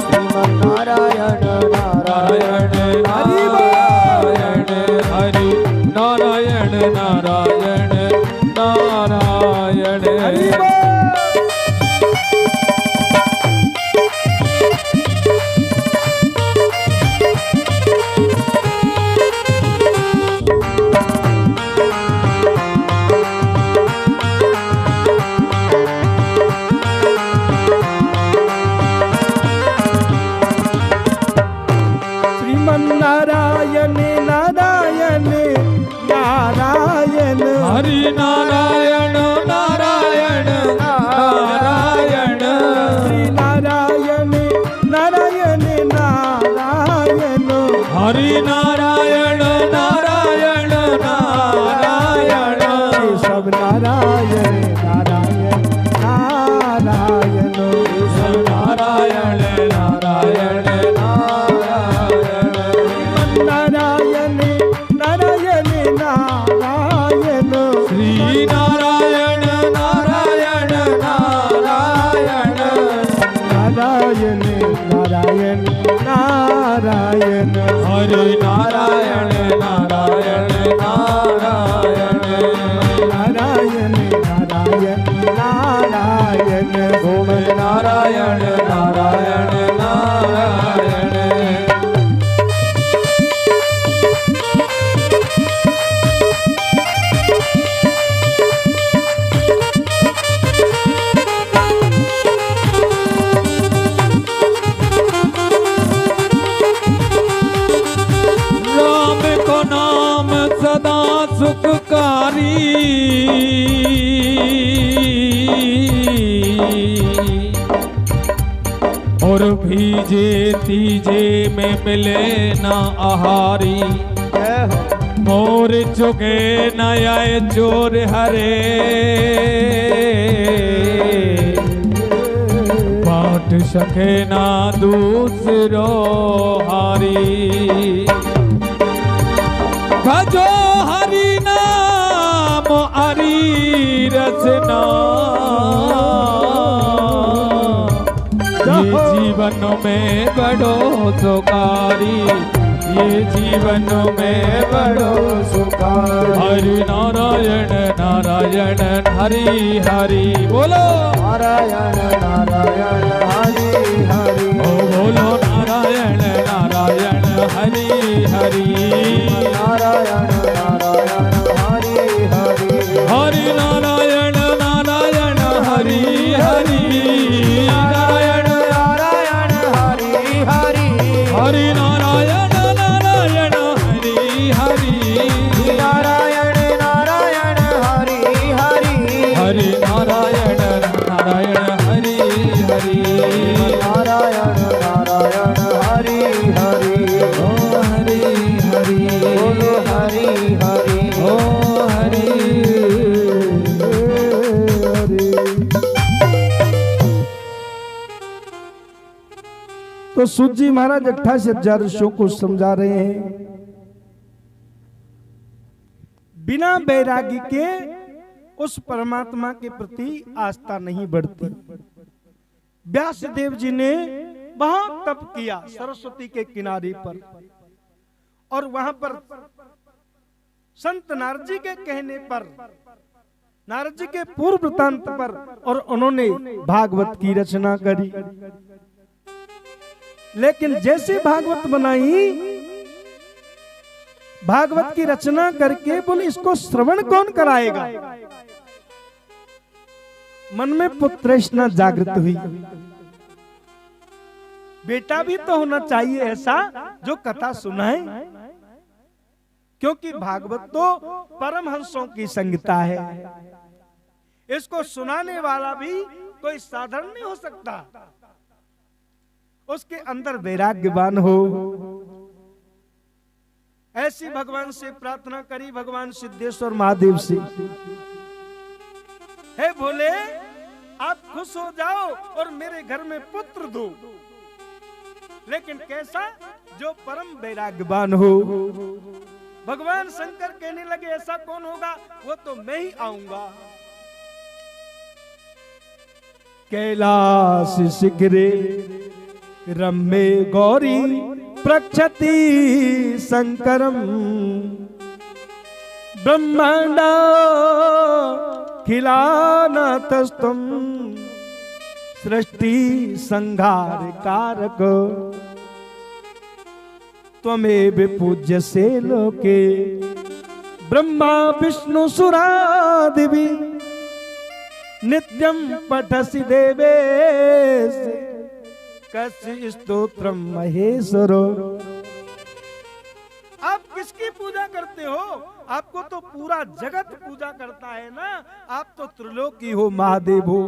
श्रीमन नारायण नारायण नारायण हरि नारायण नारायण नारायण। हरि बोल। श्रीमन नारायण नारायण नारायण हरि नारायण नारायण नारायण। श्री नारायण नारायण नारायण हरि नारायण नारायण नारायण। सब नारायण नारायण नारायण सब नारायण नारायण नारायण। नारायण नारायण नारायण श्री नारायण नारायण नारायण। नारायण नारायण नारायण हरि नारायण नारायण नारायण। नारायण नारायण नारायण ओम नारायण नारायण नारायण। राम को नाम सदा सुखकारी। और भीजे तीजे में मिले न आहारी। मोर चुके न आए चोर हरे। बाँट सके ना दूसरो हारी। भजो हरि नाम हरि रचना। ये जीवन में बड़ो सुखारी। ये जीवन में बड़ो सुखारी। हरि नारायण नारायण हरि हरि बोलो। नारायण नारायण हरि हरि ओ बोलो नारायण नारायण हरि हरि। नारायण नारायण हरि हरि हरि नारायण नारायण हरि हरि। नारायण नारायण हरि हरि हरि नारायण नारायण हरि हरि। नारायण नारायण हरि हरि हरि नारायण नारायण हरि हरि। नारायण नारायण हरि हरि ओ हरि हरि बोलो हरि हरि ओ हरि। तो सूत जी महाराज 28,000 ऋषियों को समझा रहे हैं, बिना बैरागी के उस परमात्मा के प्रति आस्था नहीं बढ़ती। व्यास देव जी ने बहुत तप किया सरस्वती के किनारे पर, और वहां पर संत नारद जी के कहने पर, नारद जी के पूर्व वृत्तांत पर, और उन्होंने भागवत की रचना करी। लेकिन जैसे भागवत बनाई, भागवत की रचना करके बोले इसको श्रवण कौन कराएगा। मन में पुत्रष्णा जागृत हुई, बेटा भी तो होना चाहिए ऐसा जो कथा सुनाए, क्योंकि भागवत तो परमहंसों की संगीता है। इसको सुनाने वाला भी कोई साधारण नहीं हो सकता, उसके अंदर वैराग्यवान हो। ऐसी भगवान से प्रार्थना करी, भगवान सिद्धेश्वर महादेव से, हे भोले आप खुश हो जाओ और मेरे घर में पुत्र दो, लेकिन कैसा, जो परम वैराग्यवान हो। भगवान शंकर कहने लगे ऐसा कौन होगा, वो तो मैं ही आऊंगा। कैलाश शिखरे रम्ये गौरी प्रक्षति शंकरम, ब्रह्मांड खिलानतस्तुम सृष्टि संहार कारक, त्वमेव पूज्यसे लोके ब्रह्मा विष्णु सुरादिवि, नित्यं पठसि देवेश कस्य स्तोत्रम महेश्वरो। आप किसकी पूजा करते हो? आपको तो पूरा जगत पूजा करता है ना, आप तो त्रिलोकी हो, महादेव हो।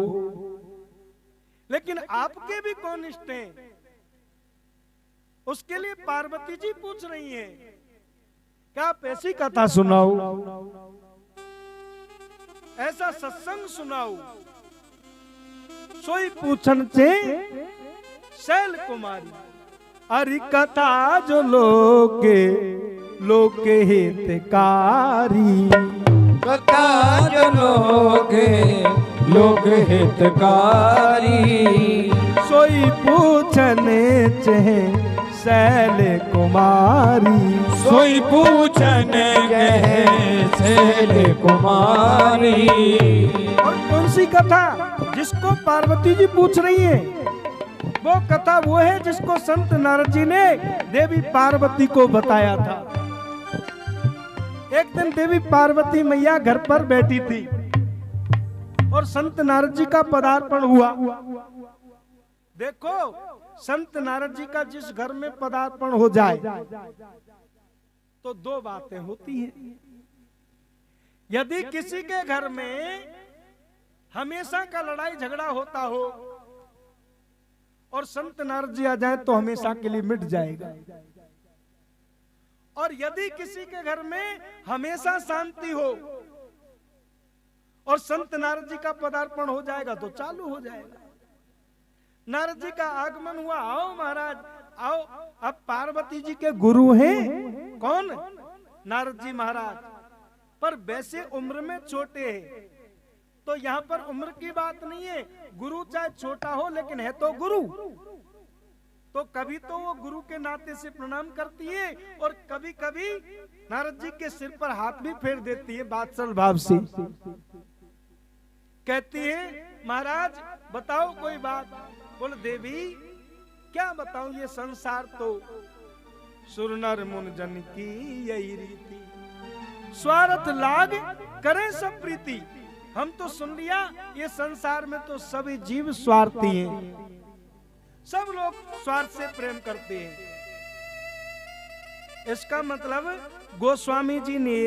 लेकिन आपके भी कौन इष्ट हैं? उसके लिए पार्वती जी पूछ रही हैं, क्या आप ऐसी कथा सुनाओ, ऐसा सत्संग सुनाओ। सोई पूछन चे शैल कुमारी, अरि कथा जो लोके लोके हितकारी, कथा जो लोके लोक हितकारी, सोई पूछने चे शैल कुमारी, सोई पूछन कहे शैल कुमारी। और कौन सी कथा? जिसको पार्वती जी पूछ रही है, वो कथा वो है जिसको संत नारद जी ने देवी पार्वती को बताया था। एक दिन देवी पार्वती मैया घर पर बैठी थी और संत नारद जी का पदार्पण हुआ। देखो, संत नारद जी का जिस घर में पदार्पण हो जाए तो दो बातें होती हैं। यदि किसी के घर में हमेशा का लड़ाई झगड़ा होता हो और संत नारद जी आ जाए तो हमेशा के लिए मिट जाएगा। और यदि किसी के घर में हमेशा शांति हो और संत नारद जी का पदार्पण हो जाएगा तो चालू हो जाएगा। नारद जी का आगमन हुआ, आओ महाराज आओ। अब पार्वती जी के गुरु हैं कौन? नारद जी महाराज। पर वैसे उम्र में छोटे हैं, तो यहाँ पर उम्र की बात नहीं है। गुरु चाहे छोटा हो लेकिन है तो गुरु, तो कभी तो वो गुरु के नाते से प्रणाम करती है और कभी कभी नारद जी के सिर पर हाथ भी फेर देती है बात्सल भाव से। कहती है महाराज बताओ कोई बात। बोले देवी क्या बताऊं, ये संसार तो सुर नर मुन जन की यही रीति, स्वार्थ लाग करें सब प्रीति। हम तो सुन लिया ये संसार में तो सभी जीव स्वार्थी हैं, सब लोग स्वार्थ से प्रेम करते हैं। इसका मतलब गोस्वामी जी ने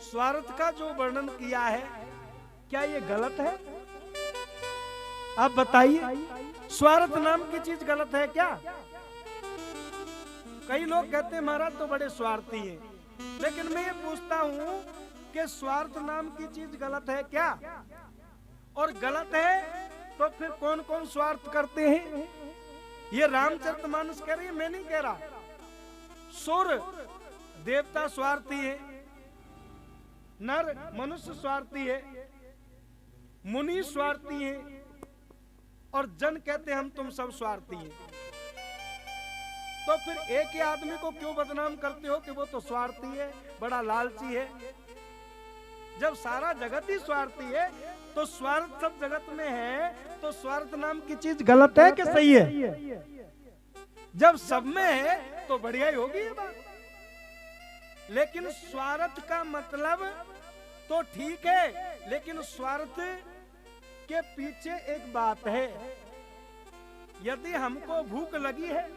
स्वार्थ का जो वर्णन किया है, क्या ये गलत है? आप बताइए, स्वार्थ नाम की चीज गलत है क्या? कई लोग कहते हैं महाराज तो बड़े स्वार्थी हैं, लेकिन मैं ये पूछता हूं कि स्वार्थ नाम की चीज गलत है क्या? और गलत है तो फिर कौन कौन स्वार्थ करते हैं? ये रामचरितमानस कह रही है, मैं नहीं कह रहा। सुर देवता स्वार्थी है, नर मनुष्य स्वार्थी है, मुनि स्वार्थी है, और जन कहते हैं हम तुम सब स्वार्थी हैं। तो फिर एक ही आदमी को क्यों बदनाम करते हो कि वो तो स्वार्थी है, बड़ा लालची है? जब सारा जगत ही स्वार्थी है तो स्वार्थ सब जगत में है, तो स्वार्थ नाम की चीज गलत है कि सही है? जब सब में है तो बढ़िया ही होगी ये बात। लेकिन स्वार्थ का मतलब तो ठीक है, लेकिन स्वार्थ के पीछे एक बात है। यदि हमको भूख लगी है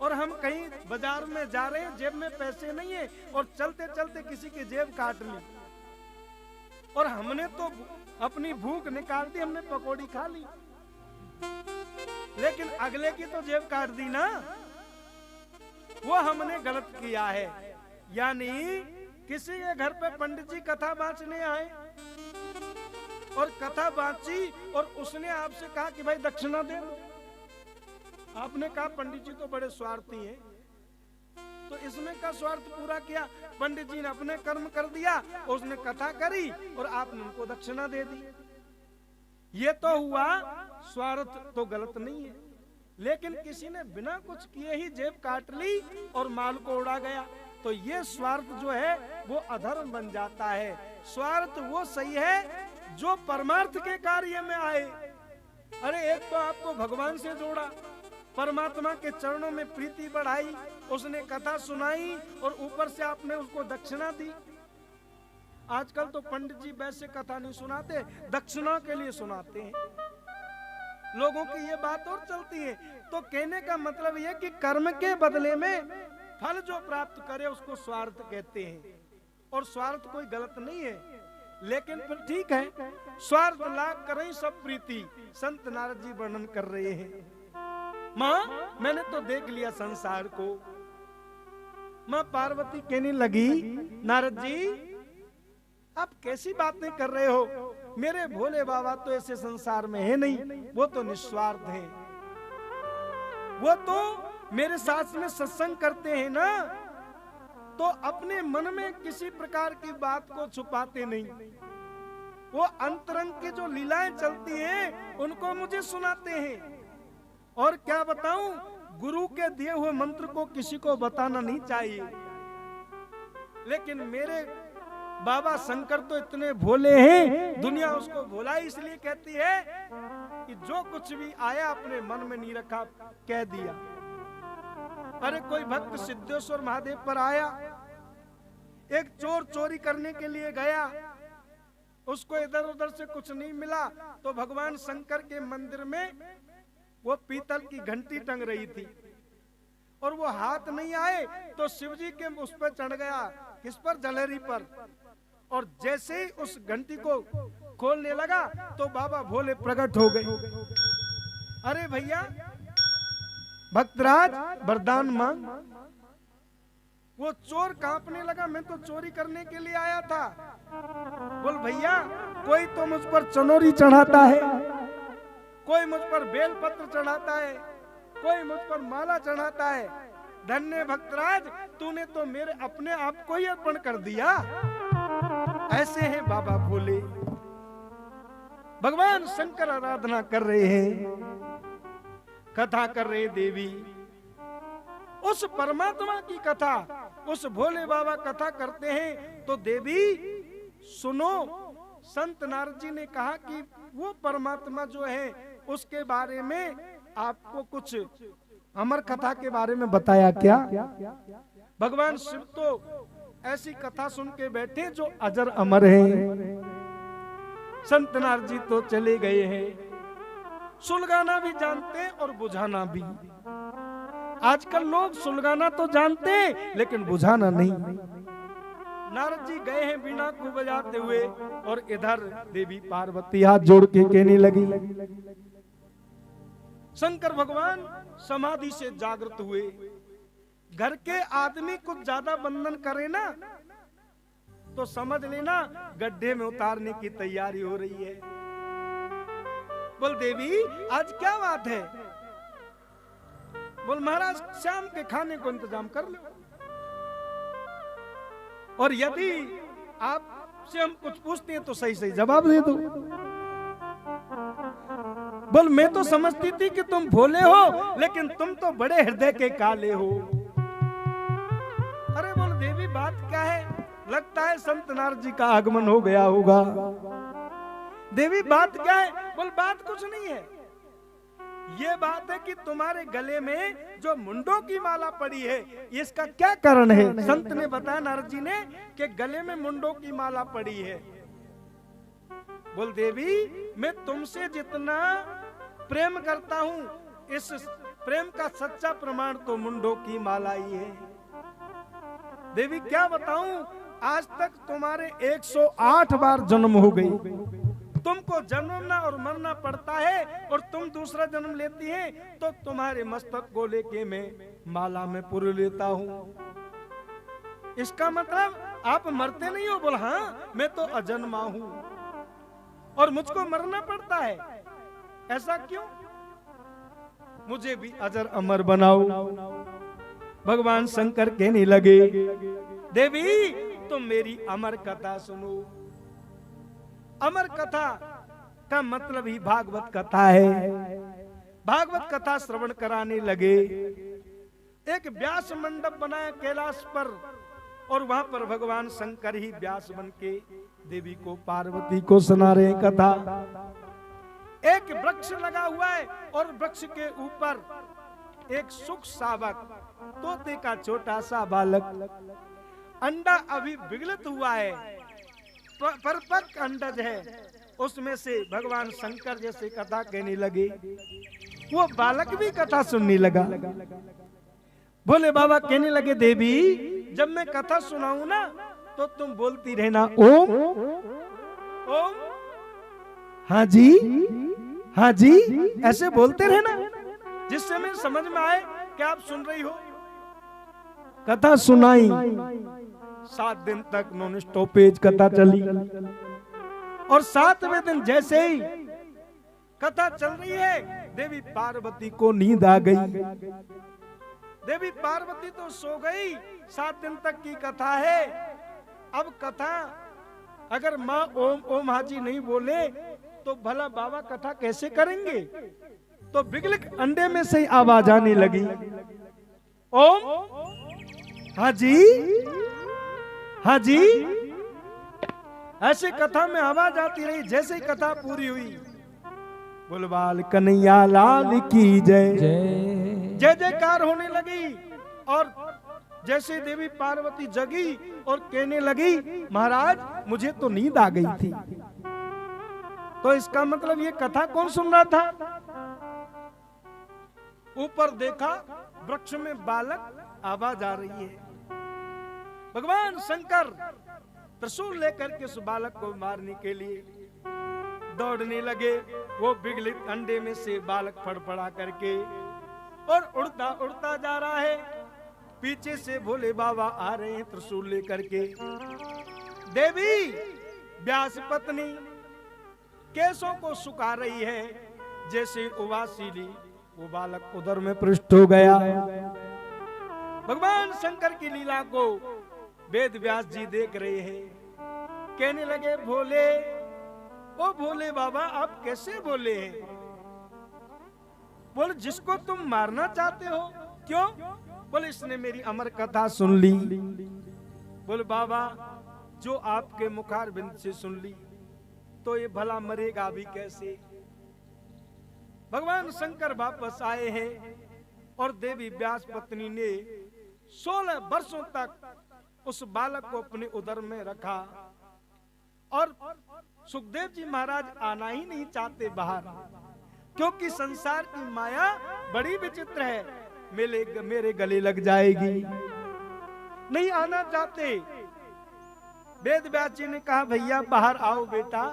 और हम कहीं बाजार में जा रहे हैं, जेब में पैसे नहीं है और चलते चलते किसी की जेब काट ली, और हमने तो अपनी भूख निकाल दी, हमने पकौड़ी खा ली, लेकिन अगले की तो जेब काट दी ना, वो हमने गलत किया है। यानी किसी के घर पे पंडित जी कथा बांचने आए और कथा बांची और उसने आपसे कहा कि भाई दक्षिणा दे दो। आपने कहा पंडित जी तो बड़े स्वार्थी हैं, तो इसमें का स्वार्थ पूरा किया। पंडित जी ने अपने कर्म कर दिया, उसने कथा करी और आपने उनको दक्षिणा दे दी। ये तो हुआ स्वार्थ, तो गलत नहीं है, लेकिन किसी ने बिना कुछ किए ही जेब काट ली और माल को उड़ा गया, तो ये स्वार्थ जो है वो अधर्म बन जाता है। स्वार्थ वो सही है जो परमार्थ के कार्य में आए। अरे एक तो आपको भगवान से जोड़ा, परमात्मा के चरणों में प्रीति बढ़ाई, उसने कथा सुनाई और ऊपर से आपने उसको दक्षिणा दी। आजकल तो पंडित जी वैसे कथा नहीं सुनाते, दक्षिणा के लिए सुनाते हैं। लोगों की ये बात और चलती है। तो कहने का मतलब ये कि कर्म के बदले में फल जो प्राप्त करे उसको स्वार्थ कहते हैं, और स्वार्थ कोई गलत नहीं है, लेकिन फिर ठीक है, स्वार्थ लाग करे सब प्रीति, संत नारद जी वर्णन कर रहे हैं। माँ मैंने तो देख लिया संसार को। माँ पार्वती कहने लगी, नारद जी आप कैसी बातें कर रहे हो, मेरे भोले बाबा तो ऐसे संसार में है नहीं, वो तो निस्वार्थ है, वो तो मेरे साथ में सत्संग करते हैं ना, तो अपने मन में किसी प्रकार की बात को छुपाते नहीं, वो अंतरंग की जो लीलाएं चलती हैं उनको मुझे सुनाते हैं। और क्या बताऊं, गुरु के दिए हुए मंत्र को किसी को बताना नहीं चाहिए, लेकिन मेरे बाबा शंकर तो इतने भोले हैं, दुनिया उसको भोला इसलिए कहती है कि जो कुछ भी आया अपने मन में नहीं रखा, कह दिया। अरे कोई भक्त सिद्धेश्वर महादेव पर आया, एक चोर चोरी करने के लिए गया, उसको इधर उधर से कुछ नहीं मिला, तो भगवान शंकर के मंदिर में वो पीतल की घंटी टंग रही थी और वो हाथ नहीं आए तो शिवजी के उस पर चढ़ गया, किस पर, जलेरी पर, और जैसे ही उस घंटी को खोलने लगा तो बाबा भोले प्रकट हो गए। अरे भैया भक्तराज वरदान मांग। वो चोर कांपने लगा, मैं तो चोरी करने के लिए आया था। बोल भैया कोई तो मुझ पर चनोरी चढ़ाता है, कोई मुझ पर बेलपत्र चढ़ाता है, कोई मुझ पर माला चढ़ाता है, धन्य भक्तराज तूने तो मेरे अपने आप को ही अर्पण कर दिया। ऐसे हैं बाबा भोले। भगवान शंकर आराधना कर रहे हैं, कथा कर रहे देवी, उस परमात्मा की कथा, उस भोले बाबा कथा करते हैं तो देवी सुनो, संत नारद जी ने कहा कि वो परमात्मा जो है उसके बारे में आपको कुछ अमर कथा के बारे में बताया क्या? भगवान शिव तो ऐसी कथा सुन के बैठे जो अजर अमर है। संत नारद जी तो चले गए हैं, सुलगाना भी जानते हैं और बुझाना भी। आजकल लोग सुलगाना तो जानते हैं लेकिन बुझाना नहीं। नारद जी गए हैं बीना को बजाते हुए और इधर देवी पार्वती हाथ जोड़ के कहने लगी। शंकर भगवान समाधि से जागृत हुए। घर के आदमी कुछ ज्यादा बंधन करे ना तो समझ लेना गड्ढे में उतारने की तैयारी हो रही है। बोल देवी आज क्या बात है? बोल महाराज शाम के खाने को इंतजाम कर लो, और यदि आपसे हम कुछ पूछते हैं तो सही सही जवाब दे दो। बोल मैं तो समझती थी कि तुम भोले हो, लेकिन तुम तो बड़े हृदय के काले हो। अरे बोल देवी बात क्या है? लगता है संत नारद जी का आगमन हो गया होगा। देवी बात क्या है? बोल बात कुछ नहीं है, ये बात है कि तुम्हारे गले में जो मुंडों की माला पड़ी है इसका क्या कारण है? संत ने बताया नारद जी ने कि गले में मुंडों की माला पड़ी है। बोल देवी मैं तुमसे जितना प्रेम करता हूं, इस प्रेम का सच्चा प्रमाण तो मुंडों की माला ही है। देवी क्या बताऊं, आज तक तुम्हारे 108 बार जन्म हो गए, तुमको जन्मना और मरना पड़ता है, और तुम दूसरा जन्म लेती हैं तो तुम्हारे मस्तक को लेके मैं माला में पुर लेता हूँ। इसका मतलब आप मरते नहीं हो? बोला हाँ, मैं तो अजन्मा हूँ और मुझको मरना पड़ता है। ऐसा क्यों? मुझे भी अजर अमर बनाओ। भगवान शंकर कहने लगे, देवी तुम मेरी अमर कथा सुनो। अमर कथा का मतलब ही भागवत कथा है। भागवत कथा श्रवण कराने लगे। एक व्यास मंडप बनाया कैलाश पर, और वहां पर भगवान शंकर ही व्यास बन के देवी को पार्वती को सुना रहे कथा। एक वृक्ष लगा हुआ है और वृक्ष के ऊपर एक सुख सावक तोते का छोटा सा बालक, अंडा अभी विगलित हुआ है, परिपक्व अंडज है, उसमें से भगवान शंकर जैसे कथा कहने लगे। वो बालक भी कथा सुनने लगा। भोले बाबा कहने लगे, देवी जब मैं कथा सुनाऊं ना तो तुम बोलती रहना ओम ओम, हाँ जी हाँ जी, ऐसे बोलते रहना, जिससे मैं समझ में आए कि आप सुन रही हो। कथा सुनाई, 7 दिन तक नॉन स्टॉपेज कथा चली, और 7वें दिन जैसे ही कथा चल रही है, देवी पार्वती को नींद आ गई। देवी पार्वती तो सो गई। 7 दिन तक की कथा है। अब कथा अगर माँ ओम ओम हाजी नहीं बोले तो भला बाबा कथा कैसे करेंगे? तो बिगलिक अंडे में से आवाज आने लगी, ओम हाजी हाजी। ऐसे कथा में आवाज आती रही। जैसे ही कथा पूरी हुई, बोलबाल कन्हैया लाल की जय जय जयकार होने लगी। और जैसे देवी पार्वती जगी और कहने लगी, महाराज मुझे तो नींद आ गई थी। तो इसका मतलब ये कथा कौन सुन रहा था? ऊपर देखा, वृक्ष में बालक, आवाज आ रही है। भगवान शंकर त्रिशूल लेकर के उस बालक को मारने के लिए दौड़ने लगे। वो बिगलित अंडे में से बालक फड़फड़ा करके और उड़ता उड़ता जा रहा है। पीछे से भोले बाबा आ रहे हैं त्रिशूल लेकर के। देवी व्यास पत्नी केसों को सुखा रही है। जैसे उवासीली वो बालक उधर में पृष्ठ हो गया। भगवान शंकर की लीला को वेद व्यास जी देख रहे हैं। कहने लगे, भोले ओ भोले बाबा आप कैसे बोले हैं? बोले जिसको तुम मारना चाहते हो। क्यों? बोले इसने मेरी अमर कथा सुन ली। बोले बाबा जो आपके मुखारबिंद से सुन ली तो ये भला मरेगा भी कैसे? भगवान शंकर वापस आए हैं और देवी व्यास पत्नी ने 16 वर्षों तक उस बालक को अपने उदर में रखा। और सुखदेव जी महाराज आना ही नहीं चाहते बाहर, क्योंकि संसार की माया बड़ी विचित्र है, मेरे गले लग जाएगी। नहीं आना चाहते। वेद व्यास जी ने कहा, भैया बाहर आओ बेटा,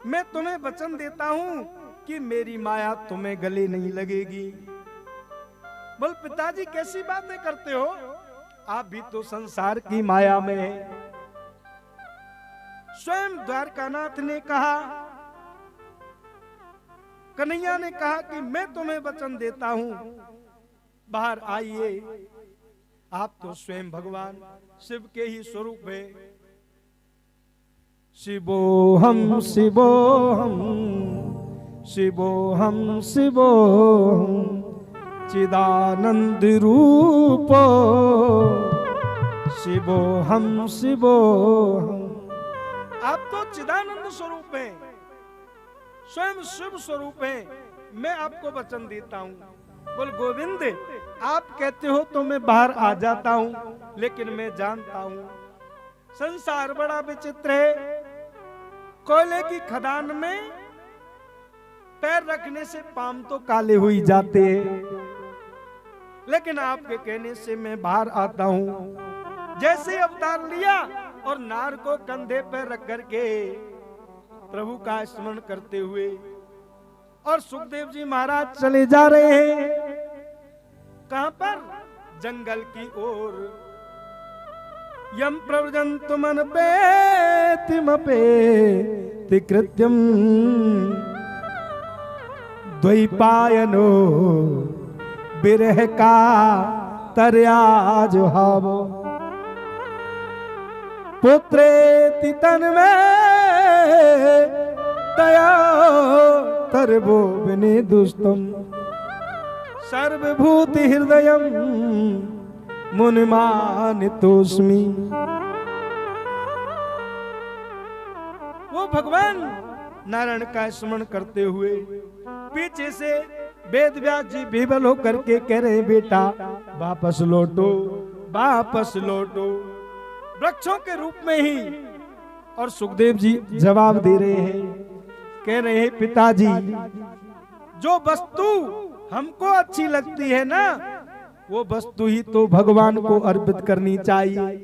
मैं तुम्हें वचन देता हूं कि मेरी माया तुम्हें गले नहीं लगेगी। बोल पिताजी कैसी बातें करते हो, आप भी तो संसार की माया में है। स्वयं द्वारकानाथ ने कहा, कन्हैया ने कहा कि मैं तुम्हें वचन देता हूं, बाहर आइए। आप तो स्वयं भगवान शिव के ही स्वरूप है। शिवोहम शिवोहम शिवोहम शिवोहम चिदानंद रूपो शिवोहम शिवोहम। आप तो चिदानंद स्वरूप हैं, स्वयं शिव स्वरूप हैं। मैं आपको वचन देता हूं। बोल गोविंद आप कहते हो तो मैं बाहर आ जाता हूं, लेकिन मैं जानता हूं संसार बड़ा विचित्र है। कोयले की खदान में पैर रखने से पाम तो काले हो ही जाते हैं, लेकिन आपके कहने से मैं बाहर आता हूं। जैसे ही अवतार लिया और नार को कंधे पर रख करके प्रभु का स्मरण करते हुए और सुखदेव जी महाराज चले जा रहे हैं। कहां पर? जंगल की ओर। यम प्रव्रजन्तु मन पे कृत्यम द्वैपायनो बिरह का तरयाज हावो पुत्रेति तन्मे तया तरबो विने दुस्तम सर्वभूति हृदयम मुनिमानितोस्मि। वो भगवान नारायण का स्मरण करते हुए पीछे से वेद व्यास जी विवल होकर के कह रहे हैं, बेटा वापस लौटो, वापस लौटो, वृक्षों के रूप में ही। और सुखदेव जी जवाब दे रहे हैं, कह रहे हैं, पिताजी जो वस्तु हमको अच्छी लगती है ना, वो वस्तु ही तो भगवान को अर्पित करनी चाहिए।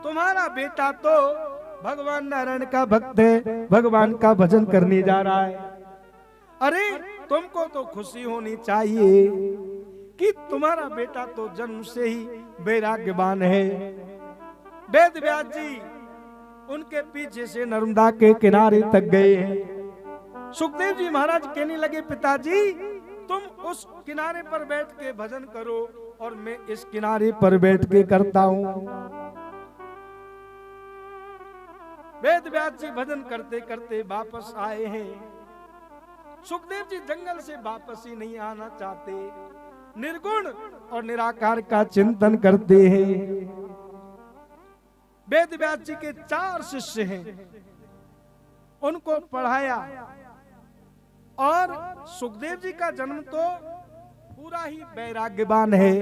तुम्हारा बेटा तो भगवान नारायण का भक्त है, भगवान का भजन करने जा रहा है। अरे तुमको तो खुशी होनी चाहिए कि तुम्हारा बेटा तो जन्म से ही वैराग्यवान है। वेद व्यास जी उनके पीछे से नर्मदा के किनारे तक गए हैं। सुखदेव जी महाराज कहने लगे, पिताजी तुम उस किनारे पर बैठ के भजन करो और मैं इस किनारे पर बैठ के करता हूं। वेद व्यास जी भजन करते करते वापस आए हैं। सुखदेव जी जंगल से वापस ही नहीं आना चाहते, निर्गुण और निराकार का चिंतन करते हैं। वेद व्यास जी के 4 शिष्य हैं, उनको पढ़ाया। और सुखदेव जी का जन्म तो पूरा ही वैराग्यवान है।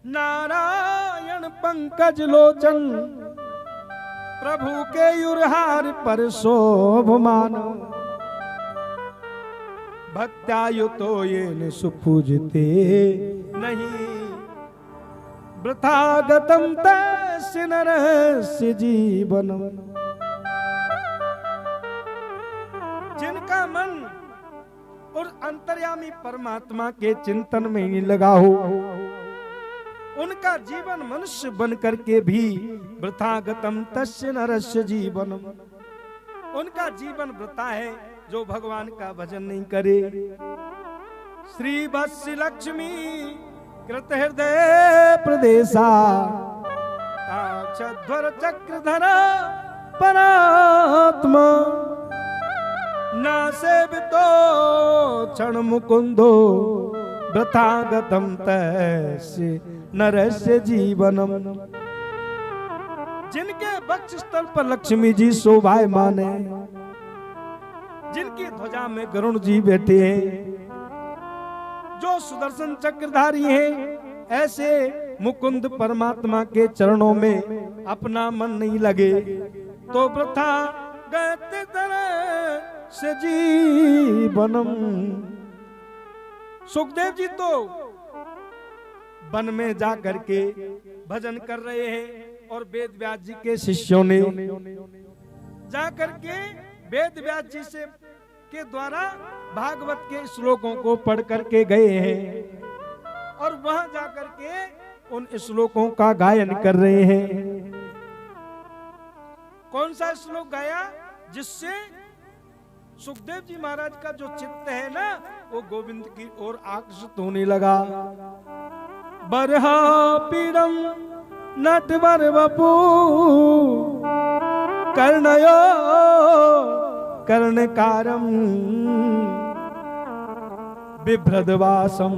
नारायण पंकज लोचन प्रभु के युरहार पर शोभमान भक्त्यायुतो येन सुपूजते नहीं वृथागतम तस्य नरस्य जीवनम। जिनका मन और अंतर्यामी परमात्मा के चिंतन में ही लगा हो, उनका जीवन मनुष्य बन करके भी वृथागतम तस्य नरस्य जीवनम, उनका जीवन वृथा है जो भगवान का भजन नहीं करे। श्री वत्स्य लक्ष्मी कृत हृदय प्रदेशा ताक्षध्वर चक्रधरा परात्मा ना सेवितो क्षण मुकुंदो वृथागतम तस्य नरस्य जीवनम। जिनके वक्ष स्थल पर लक्ष्मी जी शोभायमान है, जिनकी ध्वजा में गरुण जी बैठे हैं, जो सुदर्शन चक्रधारी हैं, ऐसे मुकुंद परमात्मा के चरणों में अपना मन नहीं लगे तो वृथा गते तरस्य जीवनम। सुखदेव जी तो वन में जा करके भजन कर रहे हैं और वेद व्यास जी के शिष्यों ने जा करके वेद व्यास जी से के द्वारा भागवत के श्लोकों को पढ़ करके गए हैं और वहां जा करके उन श्लोकों का गायन कर रहे हैं। कौन सा श्लोक गाया? जिससे सुखदेव जी महाराज का जो चित्त है ना, वो गोविंद की ओर आकर्षित होने लगा। बरहा पीड़म नटवर वपू कर्णयो कर्णकारम बिभ्रदवासम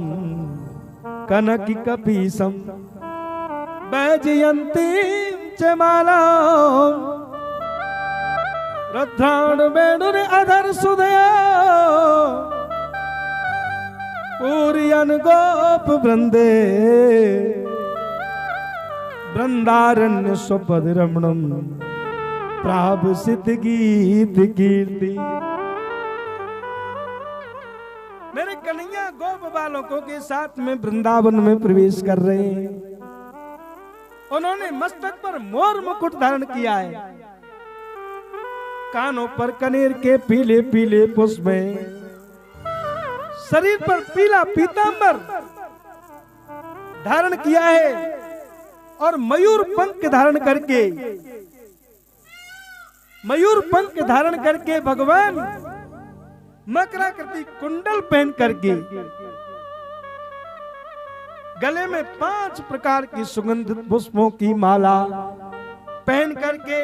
कनकी कपीसम वैजयंती च माला रथान वेणुर अधर सुदया पूरियन गोप वृंदे वृंदारण्य स्वपद रमणम प्राभ सिद्ध गीत कीर्ति। मेरे कन्हैया गोप बालकों के साथ में वृंदावन में प्रवेश कर रहे हैं। उन्होंने मस्तक पर मोर मुकुट धारण किया है, कानों पर कनेर के पीले पीले पुष्प हैं, शरीर पर पीला पीतांबर धारण किया है और मयूर पंख धारण करके भगवान मकराकृति कुंडल पहन करके गले में 5 प्रकार की सुगंधित पुष्पों की माला पहन करके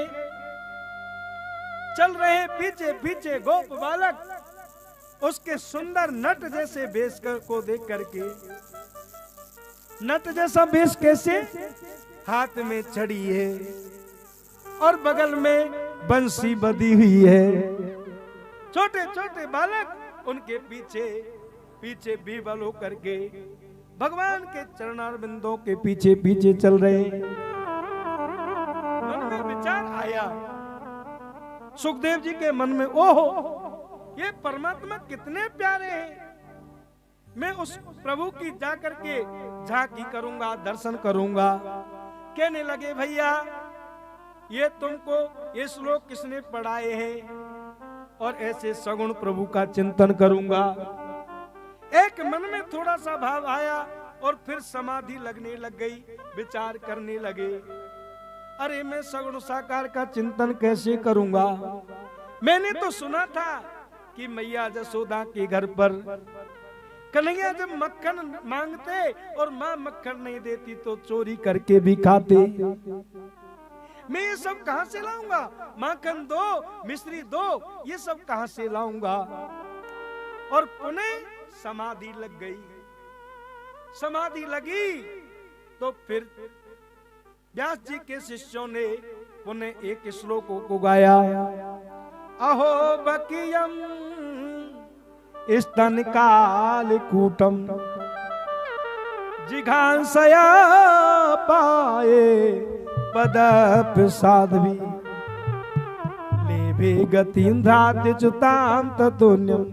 चल रहे। पीछे पीछे गोप बालक उसके सुंदर नट जैसे वेश को देख करके, नट जैसा वेश कैसे, हाथ में छड़ी है और बगल में बंसी बंधी हुई है। छोटे छोटे बालक उनके पीछे पीछे बीबल होकर के भगवान के चरणारविंदों के पीछे पीछे चल रहे। मन में विचार आया सुखदेव जी के मन में, ओहो ये परमात्मा कितने प्यारे हैं, मैं उस प्रभु की जा करके झांकी करूंगा, दर्शन करूंगा। कहने लगे भैया ये तुमको ये श्लोक किसने पढ़ाए हैं, और ऐसे सगुण प्रभु का चिंतन करूंगा। एक मन में थोड़ा सा भाव आया और फिर समाधि लगने लग गई, विचार करने लगे, अरे मैं सगुण साकार का चिंतन कैसे करूंगा। मैंने तो सुना था कि मैया जसोदा के घर पर कन्हैया जब मक्खन मांगते और माँ मक्खन नहीं देती तो चोरी करके भी खाते। मैं ये सब कहां से लाऊंगा, माखन दो, मिश्री दो, ये सब कहां से लाऊंगा। और पुनः समाधि लग गई। समाधि लगी तो फिर व्यास जी के शिष्यों ने पुनः एक श्लोकों को गाया, अहो बकियम स्तन काल कूटम जिघांसया पाए पदप साध्वी लेभे गतीन्द्राद्य च्युतां ततुन्यम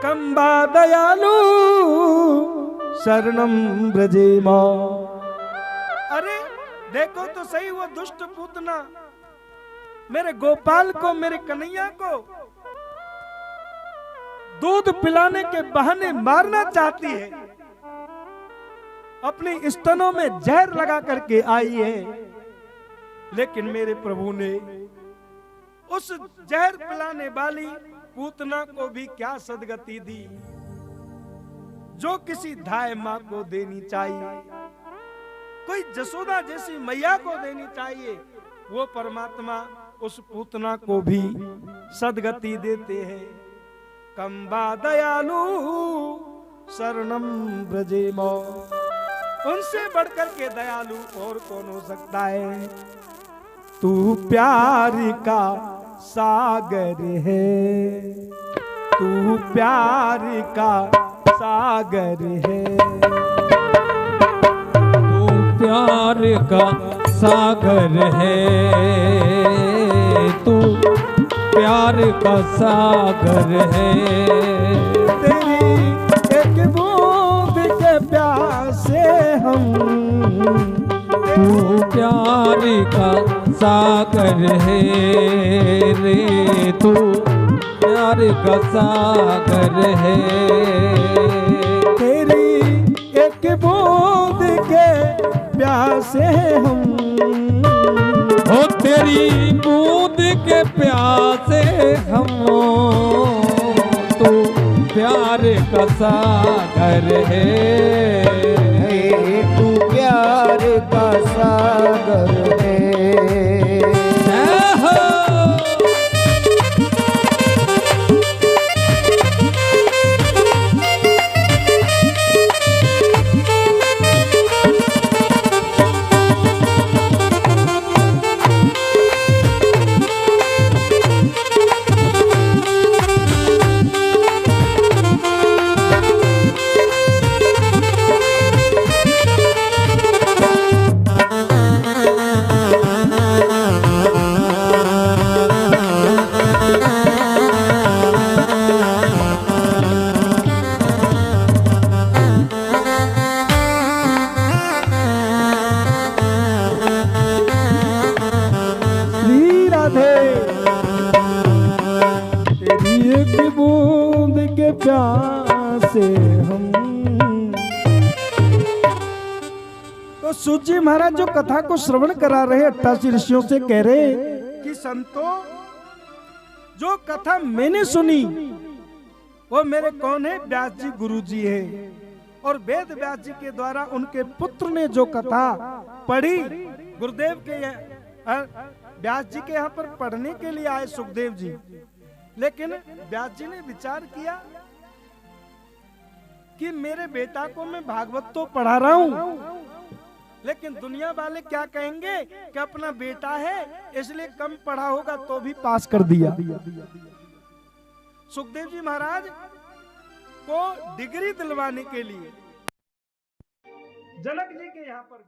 कंबा दयालु शरणम ब्रजेम। अरे देखो तो सही, वो दुष्ट पूतना मेरे गोपाल को, मेरे कन्हैया को दूध पिलाने के बहाने मारना चाहती है, अपने स्तनों में जहर लगा करके आई है। लेकिन मेरे प्रभु ने उस जहर पिलाने वाली पूतना को भी क्या सदगति दी जो किसी धाय माँ को देनी चाहिए, कोई जसोदा जैसी मैया को देनी चाहिए, वो परमात्मा उस पूतना को भी सदगति देते हैं। कंबा दयालु शरणम ब्रजेम, उनसे बढ़कर के दयालु और कौन हो सकता है। तू प्यार का सागर है, तू प्यार का सागर है, तू प्यार का सागर है, तू प्यार का सागर है। तेरी एक बूंद के प्यासे हम, तू प्यार का सागर है रे, तू प्यार का सागर है। तेरी एक बूंद के प्यासे हम, ओ तेरी बूंद के प्यासे हम, तू प्यार का सागर है, तू प्यार का सागर है। जय हो। प्यासे हम। तो सूत जी महाराज जो कथा को श्रवण करा रहे 88 ऋषियों से कह रहे कि संतों, जो कथा मैंने सुनी वो मेरे कौन है? व्यास जी गुरु जी है। और वेद व्यास जी के द्वारा उनके पुत्र ने जो कथा पढ़ी, गुरुदेव के व्यास जी के यहाँ पर पढ़ने के लिए आए सुखदेव जी, लेकिन व्यास जी ने विचार किया कि मेरे बेटा को मैं भागवत तो पढ़ा रहा हूं, लेकिन दुनिया वाले क्या कहेंगे कि अपना बेटा है इसलिए कम पढ़ा होगा तो भी पास कर दिया। सुखदेव जी महाराज को डिग्री दिलवाने के लिए जनक जी के यहाँ पर